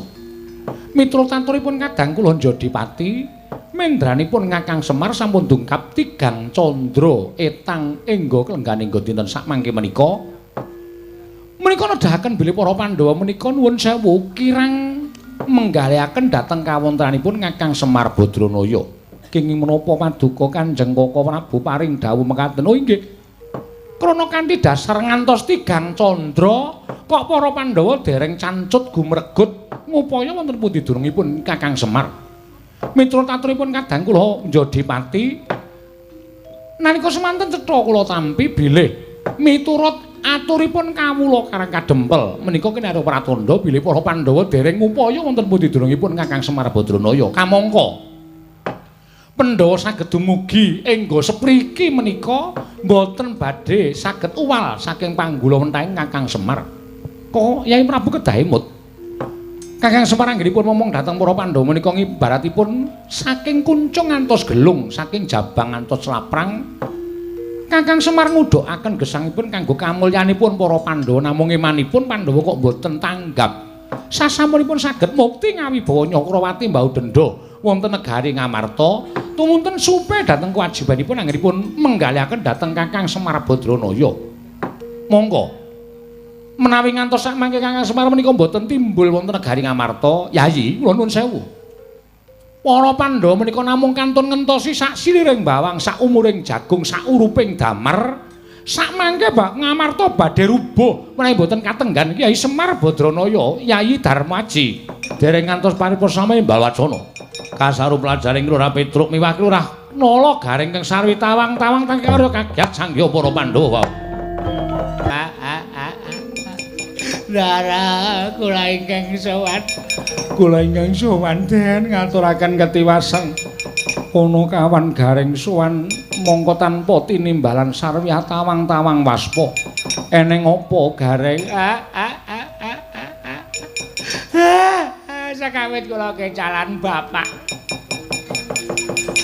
B: Mitra taturipun kadang kula Jodipati mendranipun Kakang Semar sampun dungkap 3 candra etang engga klengganing dinten sakmangke menika. Menika nedahaken bilih para Pandhawa menika nuwun sewu kirang menggalihaken dhateng kawontenanipun Kakang Semar Badranaya. Kenging menapa paduka Kanjeng Koko Prabu paring dawuh mekaten. Oh inggih. Krana kanthi dasar ngantos 3 candra kok para Pandhawa dereng cancut gumregut ngupaya wonten pundi durungipun Kakang Semar. Mitra taturipun kadang kula Jodipati nalika semanten cetha kula tampi bilih miturut aturipun kawula karang kadempel menika kinarya pratandha bilih para Pandhawa dereng ngupaya wonten pundi durungipun Kakang Semar Badranaya. Kamangka Pandhawa saged dumugi engga sepriki menika boten badhe saged uwal saking panggula wentahing Kakang Semar. Kok Yai Prabu kedah emut. Kakang Semar anggenipun momong dhateng para Pandhawa menika ngibaratipun saking kuncung ngantos gelung, saking jabang ngantos laprang. Kakang Semar ngudhukaken gesangipun kanggo kamulyanipun para Pandhawa namung imanipun Pandhawa kok boten tanggap. Sasampunipun saged mukti ngawibawa Nyakrawati mbau denda wonten negari Ngamarta, tumunten supe dhateng kewajibanipun anggenipun menggalihaken dhateng Kakang Semar Badranaya. Monggo menawi ngantos sakmangke Kakang Semar menika boten timbul wonten negari Ngamarta, Yayi kula nuwun sewu. Para Pandhawa menika namung kantun ngentosi sak siliring bawang, sak umuring jagung, sak uruping damar. Sakmangke Ngamarta badhe rubuh menawi boten katenggan Kyai Semar Badranaya, Yayi Darmaji. Dereng ngantos paripurna sami Mbalwacana. Kasaru pelajaring Lurah Petruk miwah Lurah Nala Gareng kang sarwi tawang-tawang karo kagyat sangya para Pandhawa. Dara kula ingkang sowan den ngaturaken ketiwasan ana kawan Gareng sowan mongko tanpa tinimbalan sarwi tawang-tawang waspa
A: Eneng apa gareng? Sakawit kula kecalan bapak.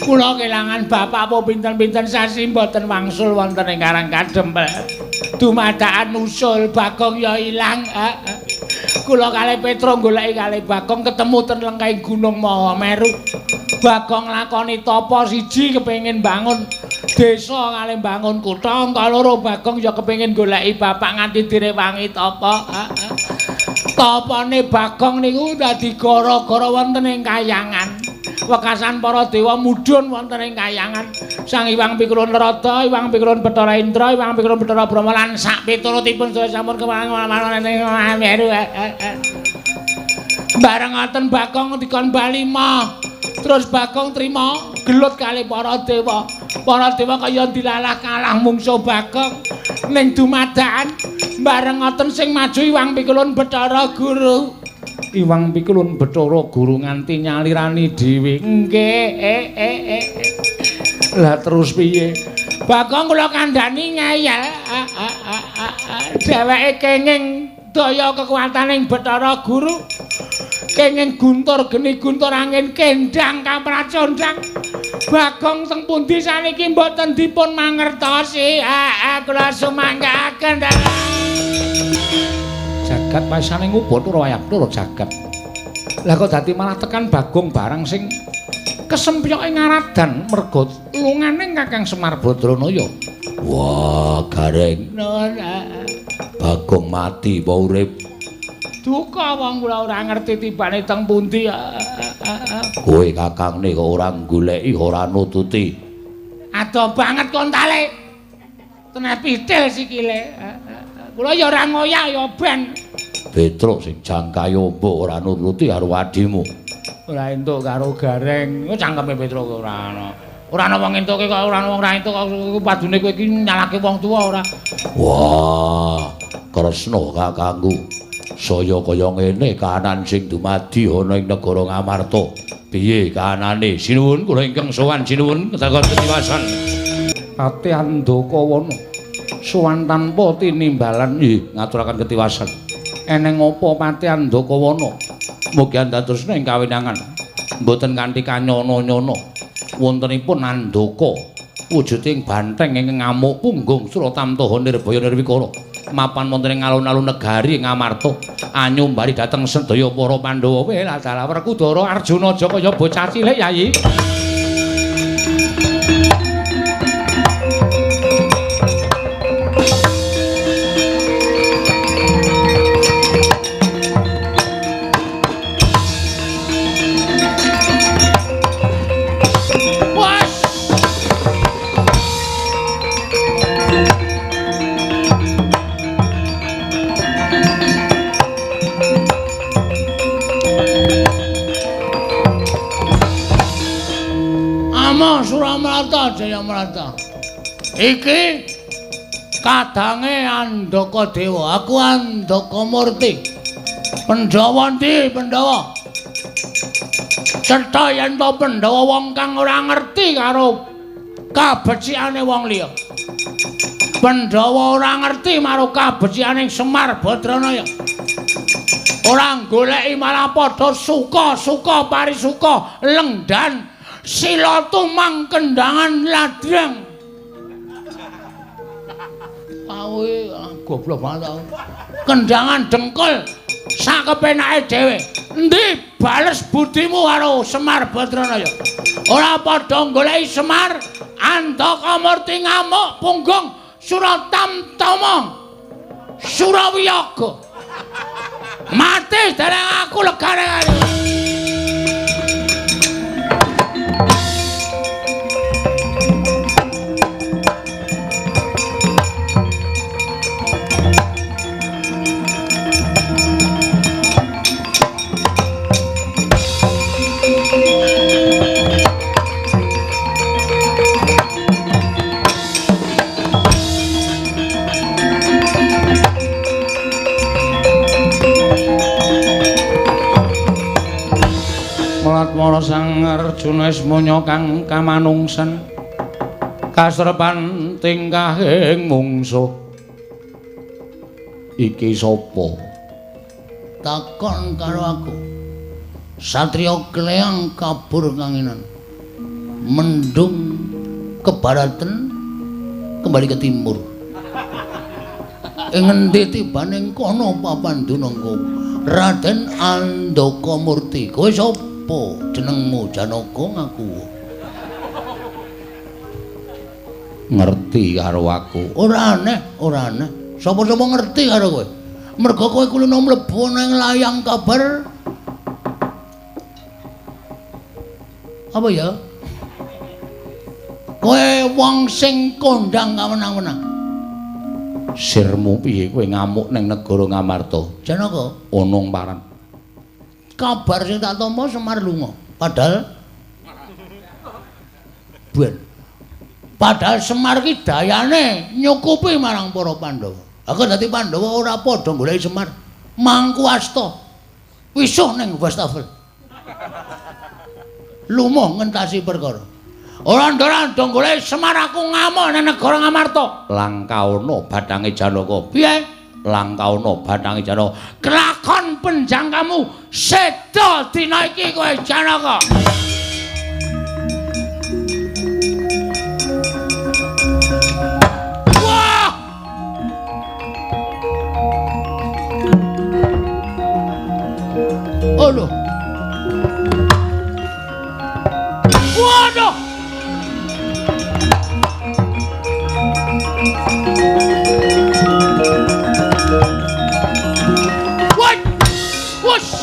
A: Kula kelangan bapak apa pinten-pinten sasi mboten wangsul wonten ing Karang Kadempel. Dumadakan usul Bagong ya ilang. Kula kalih Petro goleki kalih Bagong ketemu ten lengkahing Gunung Mahameru. Bagong lakoni tapa siji kepengin bangun desa kalih bangun kutha, kaloro Bagong ya kepengin goleki bapak nganti direwangi tapa. Tapane Bagong niku dadi gara-gara wonten ing kayangan. Wekasan para dewa mudhun wonten ing kayangan. Sang Hyang Pikulun Narada, Hyang Pikulun Bathara Indra, Hyang Pikulun Bathara Brahma lan sak piturutipun sedaya sampun kemangan ing Mahameru. Bareng ngoten Bagong dikon bali mah. Terus Bagong trima gelut kalih para dewa. Para dewa kaya dilalah kalah mungsuh Bagong ning dumadakan. Bareng ngoten sing maju Hyang Pikulun Bathara Guru. Hyang Pikulun Bathara Guru nganti nyalirani dhewe. Nggih. Lah terus piye? Bagong kula kandhani ngeyel. Dheweke kenging daya kekuwataning Bathara Guru. Kenging guntur geni guntur angin kendang kapracondang. Bagong teng pundi saniki mboten dipun mangertosi. Kula sumanggaken. Jagat pasane ngubut ora wayapura jagat. Lah kok dadi malah tekan Bagong barang sing kesempyoke ngaradan merga lungane Kakang Semar Badranaya. Wah, gareng. Bagong mati apa urip? Duka wong kula ora ngerti tibane teng pundi. Kowe kakangne kok ora goleki, ora nututi. Ado banget kontale. Tenan pitil sikile. Kula ya ora ngoyak ya ben. Petruk sing jangkayu mbok ora nuruti karo adimu. Ora entuk karo gareng. Cangkeme Petruk ora ana. Ora ana wong entuke kok ora ana wong ra entuk kok padune kowe iki nyalahke wong tuwa ora. Wah, Kresna kakangku. Saya kaya ngene kahanan sing dumadi ana ing negara Ngamarta. Piye kahanane? Sinuwun kula ingkang sowan sinuwun takon ketiwasan. Pati Andakawana sowan tanpa tinimbalan nggih ngaturaken ketiwasan. Eneng apa Pati Andakawana? Mugi andadosa ing kawinangan mboten kanthi kanyana-nyana. Wontenipun Andaka wujuding bantheng ingkang ngamuk punggung Suratamtaha Nirbaya Nirwikara. Mapan wonten ing alun-alun negari Ngamarta anyumbari dhateng sedaya para Pandhawa wela dalah Werkudara Arjuna aja kaya bocah cilik Yayi. Suramrata Jayamrata. Iki kadange Andaka Dewa, aku Andaka Murti. Pandhawa ndi Pandhawa? Cetha yen to Pandhawa wong kang ora ngerti karo kabecikane wong liya. Pandhawa ora ngerti karo kabecikaning Semar Badranaya. Ora goleki malah padha suka-suka parisuka lengdan sila tumang kendangan ladrang. Awe goblok banget aku. Kendangan dengkul sak kepenake dhewe. Endi bales budimu karo Semar Badranaya? Ora padha goleki Semar, Andaka Murti ngamuk punggung Suratamtama Surawiyaga. Mati dereng aku legane kali. Latmara Sang Arjuna Ismanya kang kamanungsan kasrepan tingkahing mungsuh
B: Iki sapa?
A: Takon karo aku. Satriya Kleang kabur kanginan. Mendung ke baratan kembali ke timur. Ing endi tibaning kono papandunungku? Raden Andaka Murti. Kowe sapa? Jenengmu Janaka ngaku.
B: Ngerti karo aku.
A: Ora aneh. Sapa-sapa ngerti karo kowe. Merga kowe kulino mlebu nang layang kabar. Apa ya? Kowe wong sing kondang kawenang-wenang.
B: Sirmu piye kowe ngamuk ning negara Ngamarta?
A: Janaka,
B: Onong paran.
A: kabar sing tak tampa Semar lunga. Padahal Semar ki dayane nyukupi marang para Pandhawa. Aku dadi Pandhawa ora padha goleki Semar. Mangku asta. Wisuh ning Wastafel. Lumoh ngentasi perkara. Ora ndara goleki Semar aku ngamuk ning negara Ngamarta.
B: Langkauna bathange Janaka.
A: Piye?
B: Langkauna bathange Janaka.
A: Kelakon penjangkamu seda dina iki kowe Janaka. Wah! Aduh. Waduh. What? Wush.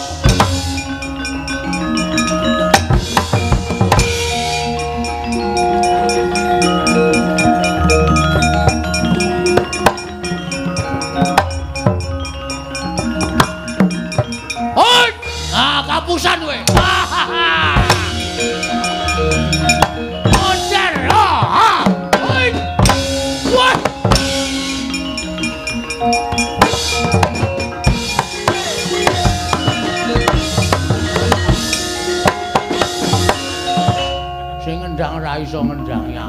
A: Hoi! Ah, kapusan kowe. Ocer. Ah. Hoi. What? Sing ngendang ora iso ngendang ya.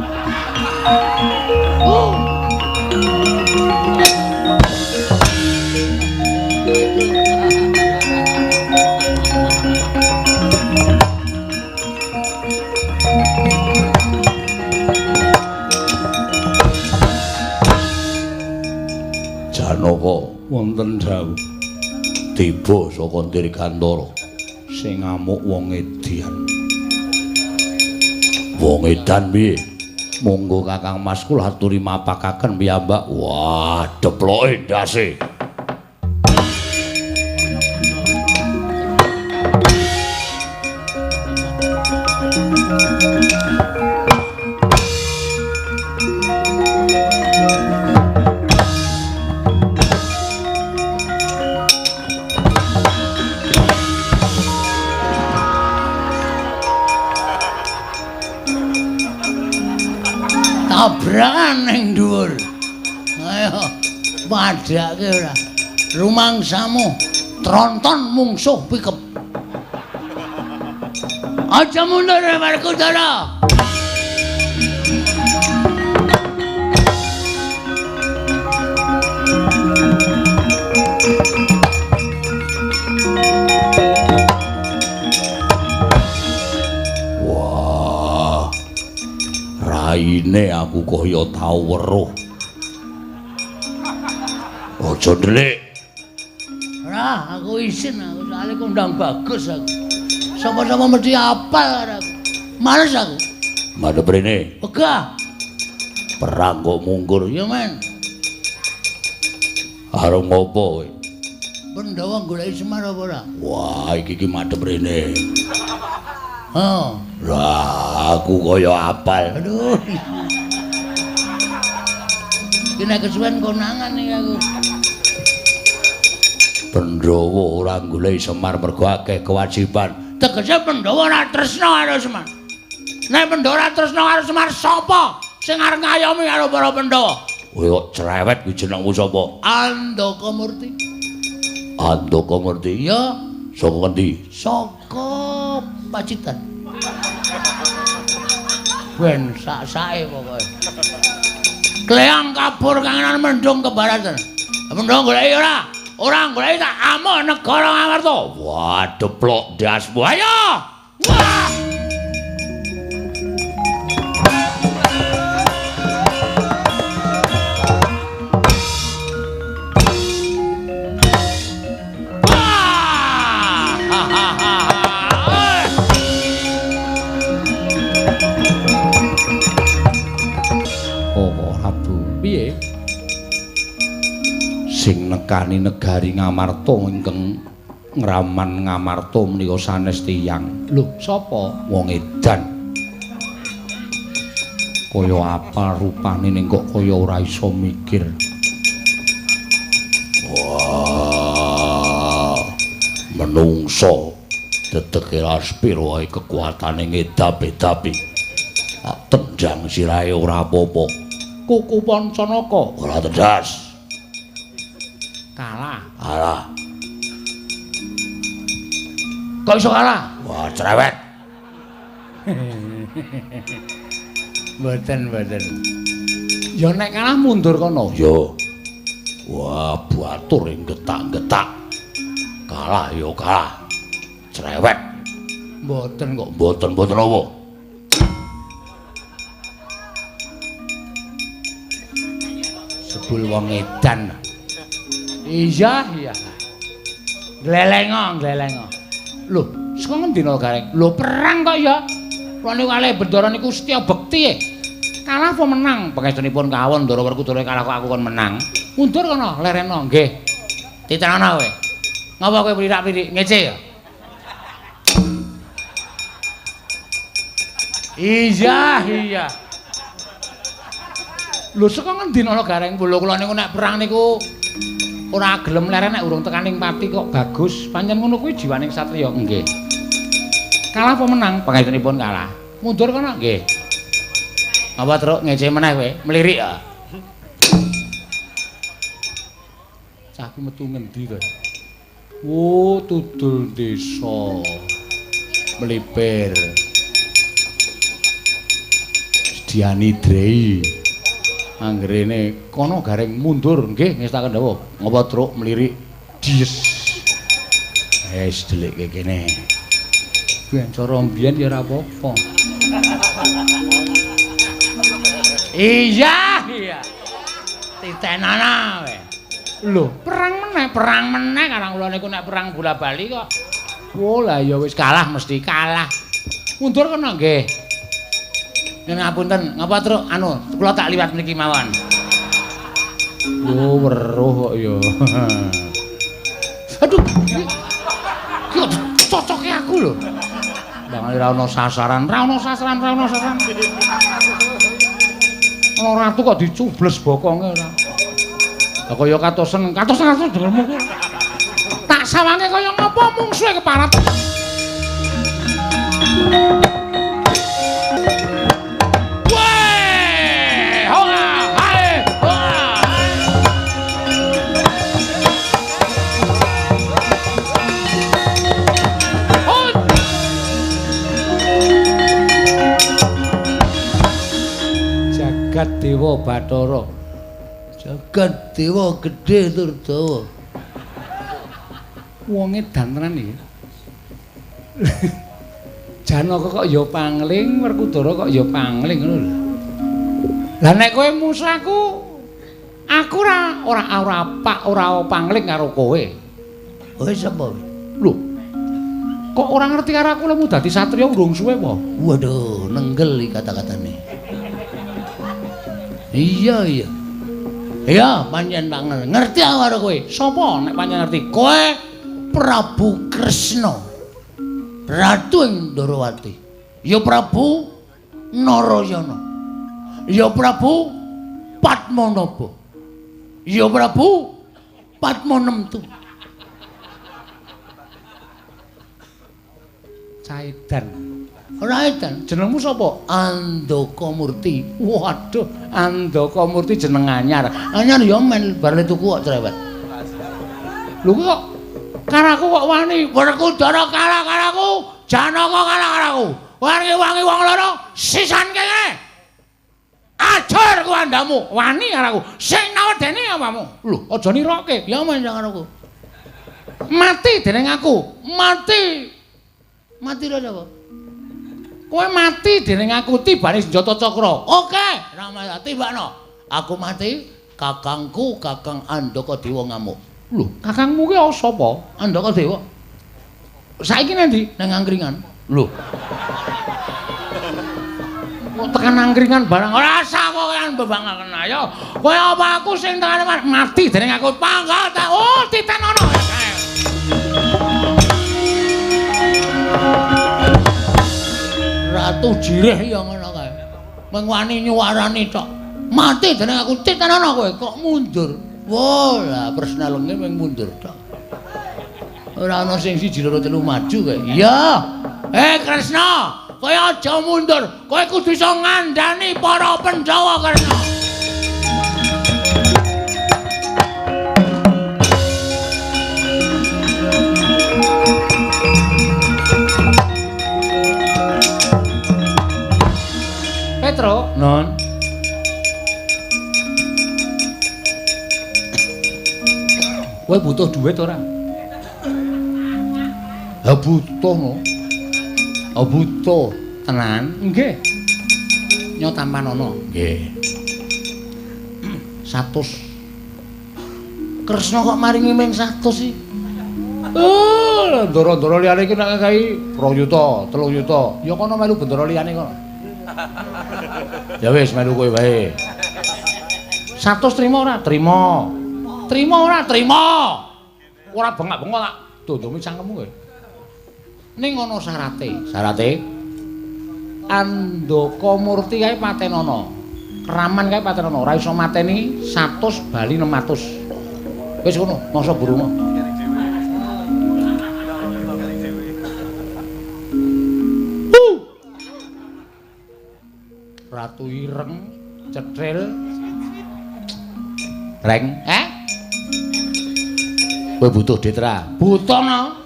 B: Janaka wonten dawuh tiba saka Dirgantara sing ngamuk wong edian. Wong edan piye? Monggo Kakang Mas kula aturi mapakaken piyambak. Wah, deploke ndase.
A: Tabrakan ning dhuwur. Ayo padhake ora. Rumangsamu tronton mungsuh pikep. Aja mundur Werkudara.
B: Raine aku kaya tau weruh. Aja ndelik.
A: Ora, aku isin aku soalé kondang bagus aku. Sapa-sapa mesti apal karo aku. Males aku.
B: Madhep rene.
A: Wegah.
B: Perang kok mungkur.
A: Ya men.
B: Arep ngopo kowe?
A: Pandhawa goleki Semar apa ora?
B: Wah, iki madhep rene.
A: Heeh.
B: Lah, aku kaya apal.
A: Aduh. Iki nek kesuwen konangan iki aku.
B: Pandhawa ora goleki Semar mergo akeh kewajiban.
A: Tegese Pandhawa ora tresna karo Semar. Nek Pandhawa ora tresna karo Semar, sapa sing arep ngayomi karo para Pandhawa?
B: Kowe kok cerewet kuwi jenengmu sapa?
A: Andaka Murti.
B: Andaka Murti.
A: Ya,
B: Saka endi?
A: saka Pacitan. Ben sak-sake pokoke. Kleang kabur kangenan mendung ke baratan. Mendho goleki ora. Ora goleki tak amuk negara Ngamarta. Waduh plok dasmu. Ayo. Wah!
B: Piye? Sing nekani negari Ngamarta ingkang ngraman Ngamarta menika sanes tiyang. Lho, sapa? Wong edan. Kaya apa rupane ning kok kaya ora iso mikir. Wah. Menungso dedeke aspiro wae kekuatane ngedap-edapi. Tak tendang sirahe ora apa-apa. Kuku Pancanaka ora tedas. Kalah. Kalah. Kok iso kalah? Wah, cerewet. Mboten. Ya nek kalah mundur kono. Yo. Wah, batur ing getak-getak. Kalah yo kalah. Cerewet. Mboten kok. Mboten apa? Sebul wong edan. Iya. Glelengo. Lho, saka ngendi no gareng? Lho perang kok ya. Rene kalih Bendara niku setya bekti. Kalah apa menang? Pangestunipun kawon Ndara Werkudara kalah kok aku kon menang. Mundur kono, lereno nggih. Titenana kowe. Ngapa kowe plirak-plik ngece ya? Iya. Lho saka ngendi ana gareng kula niku nek perang niku ora gelem leren nek urung tekaning pati kok bagus. Pancen ngono kuwi jiwaning satriya nggih. Kalah apa menang? Pangestunipun kalah. Mundur kono nggih. Apa truk ngece meneh kowe? Mlirik ya. Cah ki metu ngendi to? Oh, tudul desa. Melipir. Diani Drei. Anggerene kono gareng mundur nggih ngestaken dawuh. Ngapa truk mlirik dies. Wis delikke kene. Ben cara mbiyen ya ora apa-apa. Iya. Titenana kowe. Lho, perang meneh karang kula niku nek perang bola-bali kok. Oh, lah ya wis kalah mesti kalah. Mundur kono nggih. Yen ngapunten, ngapa truk kula tak liwat mriki mawon. Oh, weruh kok ya. Aduh. Ki cocoke aku lho. Bang ora ana sasaran. Ana ratu kok dicubles bokonge ora. Lah kaya katosen dengermu ku. Tak sawange kaya ngapa mungsuhe keparat. Jagat Dewa Bathara. Jagat Dewa gedhe tur dawa. Wonge dantenan iki. Janaka kok ya pangling, Werkudara kok ya pangling ngono lho. Lah nek kowe musaku, aku ora pangling karo kowe. Kowe sapa? Lho. Kok ora ngerti karo aku lemu dadi satriya urung suwe apa? Waduh, nenggel iki kata-katane. Iya. Iya, pancen tak ngerti aku karo kowe. Sapa nek pancen ngerti? Kowe Prabu Kresna. Ratu ing Ndarawati. Ya Prabu Narayana. Ya Prabu Padmanaba. Ya Prabu Padmanemtu. Caidan. Ora edan, jenengmu sapa? Andakamurti. Waduh, Andakamurti jeneng anyar. Anyar ya men bar tuku kok cerewet. Lho kok karaku kok wani, Werkudara kalah karaku, Janaka kalah karaku. Wangi-wangi wong loro sisan kene.
A: Ajar ku andamu, wani karo aku. Sing nawedeni apamu? Lho, aja niroke. Ya men karo aku. Mati dening aku. Mati. Mati lho apa? Kowe mati dening aku tibane senjata cakra. Oke, Ramayana tibakno. Aku mati, kakangku Kakang Andaka Dewa ngamuk. Lho, kakangmu ki sapa? Andaka Dewa. Saiki nendi? Nang angkringan. Lho. Kok tekan angkringan barang ora usah kowean bebangaken ayo. Kowe apa aku sing tekane mati dening aku panggal ta. Oh, titenono. Ratu jireh ya ngono kae. Mung wani nyuwarani tok. Mati dening aku titenono kowe kok mundur. Wah, lah personalenge mung mundur tok. Ora ana sing siji loro telu maju kae. Iya. Kresna, kowe aja mundur. Kowe kudu iso ngandani para Pandhawa Kresna. Petro, non. Kowe butuh duit ora? Ha butuh no. Oh butuh tenan? Nggih. Nyo tampanono. Nggih. 100. Kresna kok maringi ming 100 sih? Ndoro-ndoro liyane iki nek kai 2 yuta, 3 yuta. Ya kono melu bendoro liyane kono. Ya wis melu kowe wae. 100 trimo ora? Trimo. Trimo ora? Trimo. Ora bengak-bengok tak dondomi cangkemmu kowe. Ning ana syarate. Syarate Andaka Murti kae patenono. Kraman kae patenono. Ora iso mateni 100 bali 600. Wis ngono, masa burung. Ratu ireng, cetril. Reng, kowe butuh duit ra? Butuh no.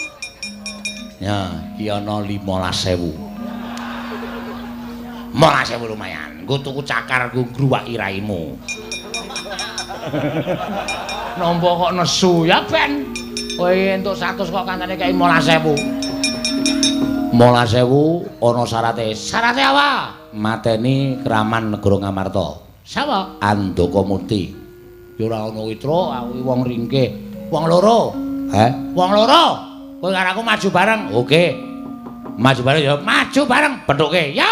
A: Ya, iki ana 15.000. 15.000 lumayan. Nggo tuku cakar nggo ngruwaki raimu. Nampa kok nesu ya ben. Kowe entuk 100 kok kancane kaya 15.000. 15.000 ana syarate. Syarate apa? Mateni Kraman Negara Ngamarta. Sapa? Andaka Murti. Ya ora ana witra, aku wong ringkih. Wong loro. Wong loro. Kowe karo aku maju bareng. Oke. Maju bareng ya, maju bareng bethuke. Ya.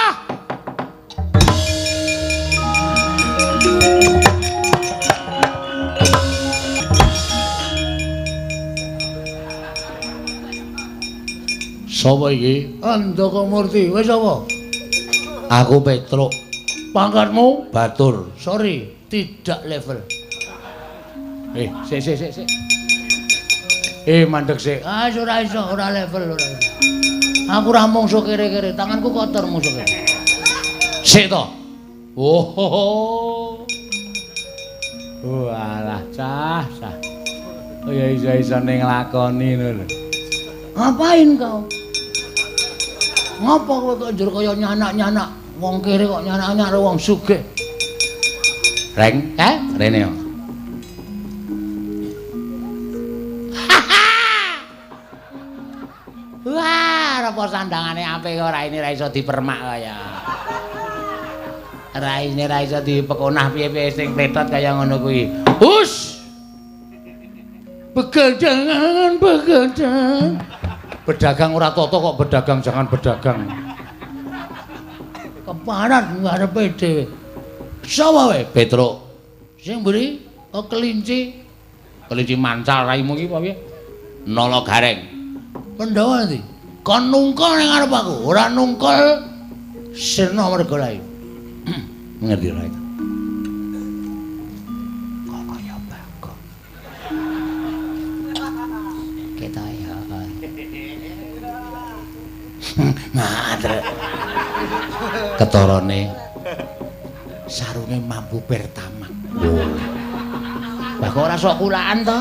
A: Sapa iki? Andaka Murti. Wis apa? Aku Petruk. Pangkatmu? Batur. Sorry, tidak level. Sik. Mandek sik. Ora iso, ora level, ora. Aku ora mungsuh kere-kere, tanganku kotor mungsuh kere. Sik to. Oh. Walah, cah. Oh ya iso ning nglakoni ngono lho. Ngapain kau? Ngapa kok kok njur kaya nyanak-nyanak? Wong kere kok nyanak-nyanak karo wong sugih. Reng, rene yo. Wah, apa sandangane apik ora ini ra iso dipermak kaya. Raine ra iso dipekonah piye-piye sing pletot kaya ngono kuwi. Hus! Begadang. Berdagang ora tata kok berdagang jangan berdagang. Keparat ngarepe dhewe. Sapa wae? Petruk. Sing mburi? Oh kelinci. Kelinci mancal raimu iki apa piye? Nala gareng. Pandhawa ndi? Kon nungkul ning ngarep aku, ora nungkul sirna merga lae. Ngerti ra itu? Kok kaya bakok. Kita ya. Ngadrek. Ketorone sarunge mampu pertamak. Lah kok ora sok kulaan to?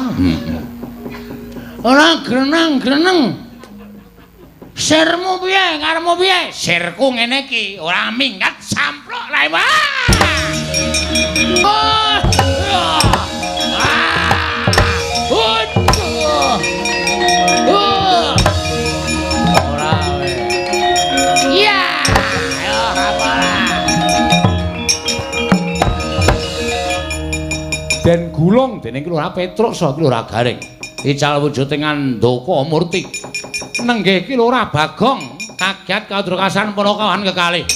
A: Ora greneng-greneng. Sirmu piye? Karepmu piye? Sirku ngene iki, ora minggat samplok lae. Den gulung dening Kelurahan Petruk saha Kelurahan Garing. Ical wujuding Andaka Murti. Nenggih Kelurahan Bagong kaget kadrukasan para kawan kekalih.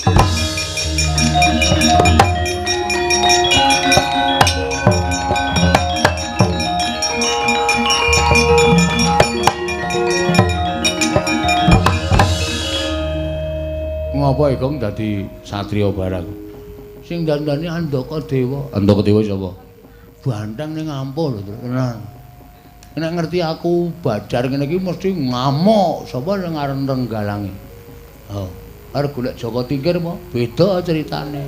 A: Ngapa Igong dadi satriya barang? Sing dandani Andaka Dewa. Andaka Dewa sapa? Banteng ning ampul lho, tenan. Nek ngerti aku badar ngene iki mesti ngamuk sapa sing arep Renggalangi. Oh, arep golek Joko Tingkir apa? Beda ceritane.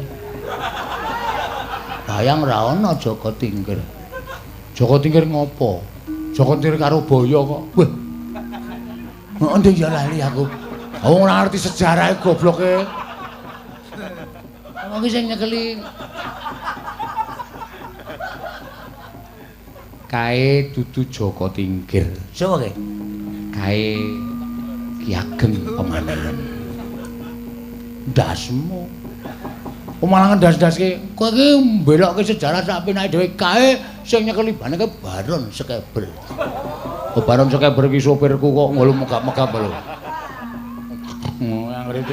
A: Bayang ra ono Joko Tingkir. Joko Tingkir ngopo? Joko Tingkir karo boyo kok. Wah. Endi ya lali aku. Aku ora ngerti sejarahe gobloke. Wong iki sing nyekeli kae dudu Joko Tingkir. Sapa kae? Kae Ki Ageng Pemanelan. Ndasmu. Omalangan ndas-ndaske kowe iki mbelokke sejarah sak penake dhewe kae sing nyekeli baneke Baron Sekeber. Oh Baron Sekeber ki sopirku kok ngulu megap-megap lho. Anggere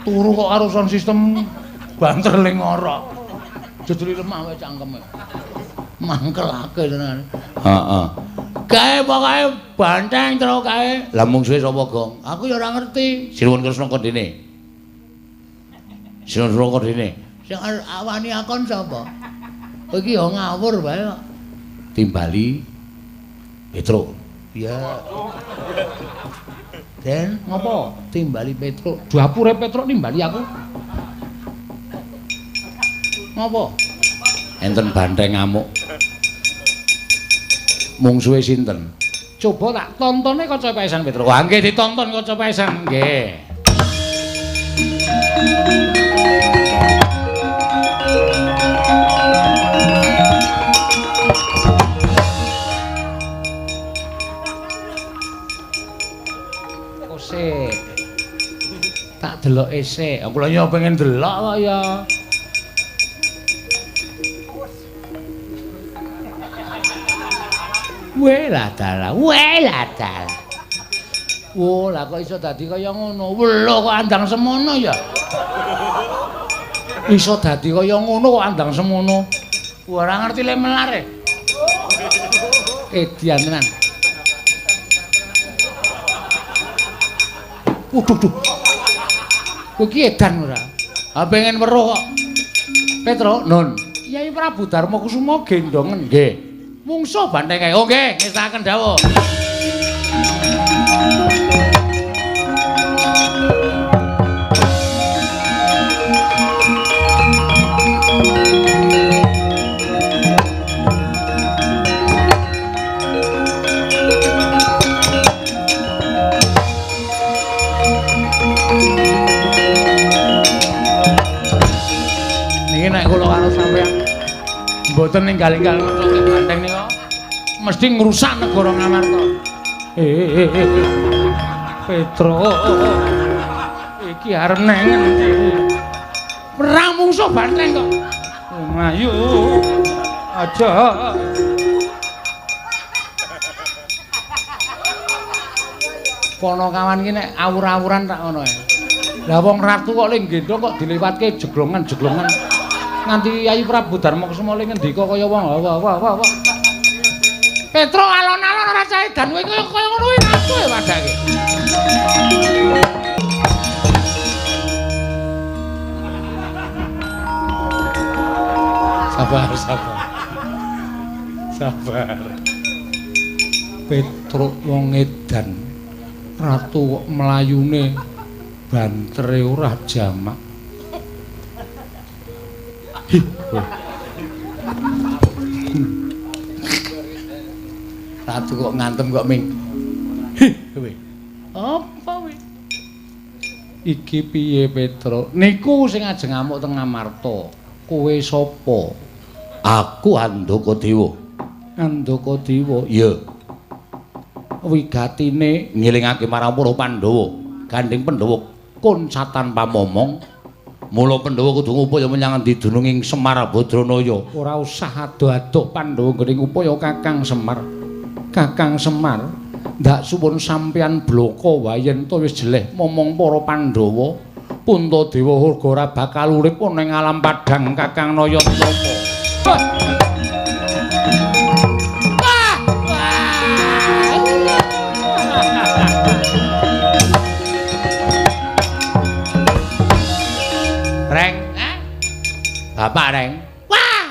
A: turu kok karo sound system banter ling ora. Jejuli lemah wae cangkeme. Mangkelake tenan. Heeh. Kae pokoke banteng terus kae. Lah mungsuhe sapa, Gong? Aku ya ora ngerti. Sinuwun Kresna Kondene. Sinuwun Kresna Kondene. Sing awani akon sapa? Kowe iki ya ngawur wae kok. Timbali Petruk. Iya. Den, ngopo? Timbali Petruk. Dapure Petruk nimbali aku. Ngopo? Enten banteng ngamuk. Mungsuhe sinten? Coba tak tontone Kaca Paesan Petruk. Wah, nggih ditonton Kaca Paesan, nggih. Sik. Tak deloke sik. Aku lha ya pengen delok kok ya. Wela dalah. Oh, lah kok iso dadi kaya ngono. Welo kok andang semono ya. Iso dadi kaya ngono kok andang semono. Ora ngerti le melare. Edian tenan. Waduh. Kowe iki edan ora? Ha pengen weruh kok. Petro, Nun. Kyai Prabu Darma Kusuma gendongen nggih. Mungsuh banteng kae. Oh nggih, ngestaken dawuh. Niki nek kula karo sampeyan mboten ninggal-ninggal ngecoke banteng nika mesti ngrusak negara Ngamarta. Petro. Iki arep nang ngendi? Perang mungsuh banteng kok. Ayo. Aja. Kono kawan ki nek awur-awuran tak ngono ae. Lah wong ratu kok ling gendong kok dilewatke jeglongan-jeglongan. Nganti Yayi Prabu Darma Kusuma ling ngendika kaya wong wah. Petro alon-alon ora cah edan kowe kaya ngono kuwi ratu e padake. Sabar. Petro wong edan. Ratu kok mlayune bantere ora jamak. Ratu kok ngantem kok ming. Kowe. Apa kowe? Iki piye Petro? Niku sing ajeng ngamuk teng Ngamarta. Kowe sapa?
B: Aku Andakadewa.
A: Andakadewa.
B: Iya.
A: Wigatine
B: Ngilingake marang para Pandhawa, gandeng Pandhawa koncatan pamomong. Mula Pandhawa kudu ngupaya menyang endi dununging Semar Badranaya.
A: ora usah ado-ado Pandhawa nggone upaya Kakang Semar. Kakang Semar, ndak suwun sampeyan blaka wayen to wis jeleh momong para Pandhawa. Puntadewa uga ora bakal urip ana ing alam padhang Kakang Nayantaka.
B: Reng, Bapak Reng.
A: Wah!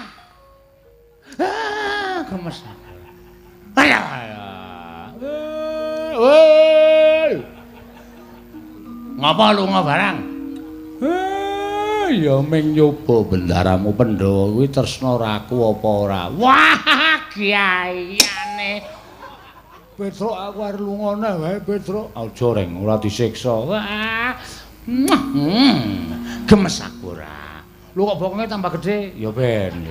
A: Gemes. Ayo. Woi.
B: Ngapa lunga barang?
A: Ya ming nyoba bendaramu Pandhawa kuwi tresna raku apa ora. Wah, kiaiane. Petruk aku arep lungane wae, Petruk. Aja reng, ora disiksa. Wah. Gemes aku ora. Lu kok bokonge tambah gede? Ya ben.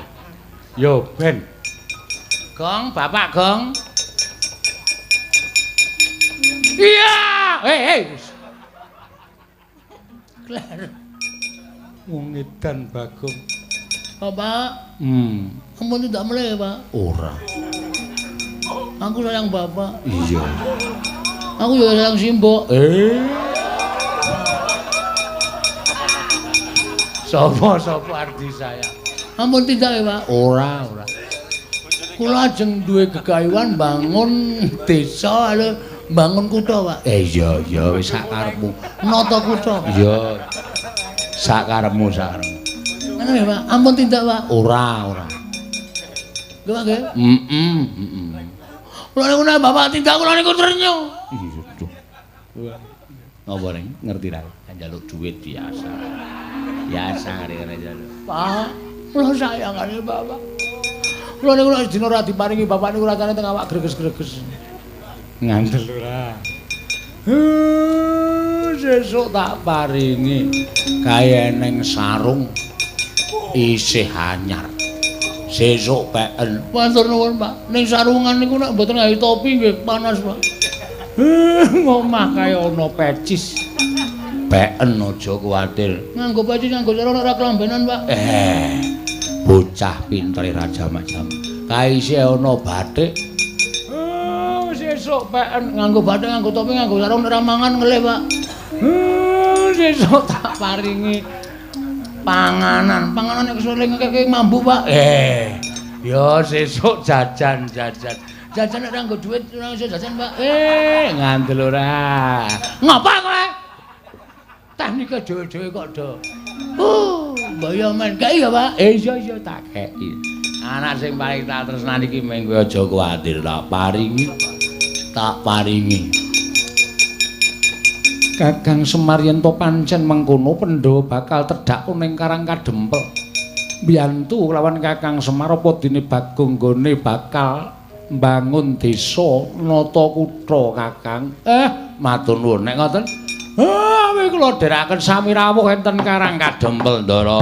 A: Ya ben.
B: Gong, Bapak Gong.
A: Iya. Hei. Klar. Wong edan Bagong.
C: Bapak, ampun tidak mulai Pak.
A: Ora.
C: Aku sayang Bapak.
A: Iya.
C: Aku juga sayang Simbok.
A: Sapa arti saya?
C: Ampun tidak ya Pak.
A: Ora.
C: Kula ajeng duwe gegayuhan bangun desa lho, bangun kutha Pak.
A: Iya wis sak karepmu.
C: Nata kutha.
A: Iya. Sak karepmu.
C: Ngono ya Pak. Ampun tidak Pak.
A: Ora.
C: Lho Pak nggih. Kula niku nek Bapak tidak kula niku ternyo.
A: Iya tuh. Apa ning ngerti ra? Njaluk duit biasa. Biasa arek njaluk.
C: Pak, kula sayang kali Bapak. Kula niku nek dina ora diparingi Bapak niku rasane teng awak greges-greges.
A: Ngandel ora. Sesuk tak paringi kaya neng sarung isih anyar. Sesuk peken.
C: Matur nuwun Pak. Ning sarungan niku nek mboten gawe topi nggih panas Pak.
A: Ngomah kaya ana pecis. Peken aja kuwatir.
C: Nganggo peci nganggo sarung ora kelambenan Pak.
A: Bocah pintere raja macam. Kae isih ana bathik. Sesuk peken
C: Nganggo bathik nganggo topi nganggo sarung ora mangan ngelih Pak.
A: Sesuk tak paringi panganan.
C: Panganan nek kesole ngekek mambu Pak.
A: Ya sesuk jajan.
C: Jajan nek ora nggo dhuwit ora iso jajan Pak.
A: Ngandel ora.
C: Ngapa kowe? Teknike dhewe-dhewe kok do. Mbaya men kei ya Pak.
A: Iya tak kei. Anak sing paling tak tresnani iki mung kowe aja kuwatir tak paringi. Kakang Semar yen to pancen mengkono Pandhawa bakal tedhak ning Karang Kadempel. Mbiyantu lawan Kakang Semar apa dene Bagong nggone bakal mbangun desa nata kutha Kakang. Matur nuwun nek ngoten. Kowe kula dherekaken sami rawuh enten Karang Kadempel, Ndara.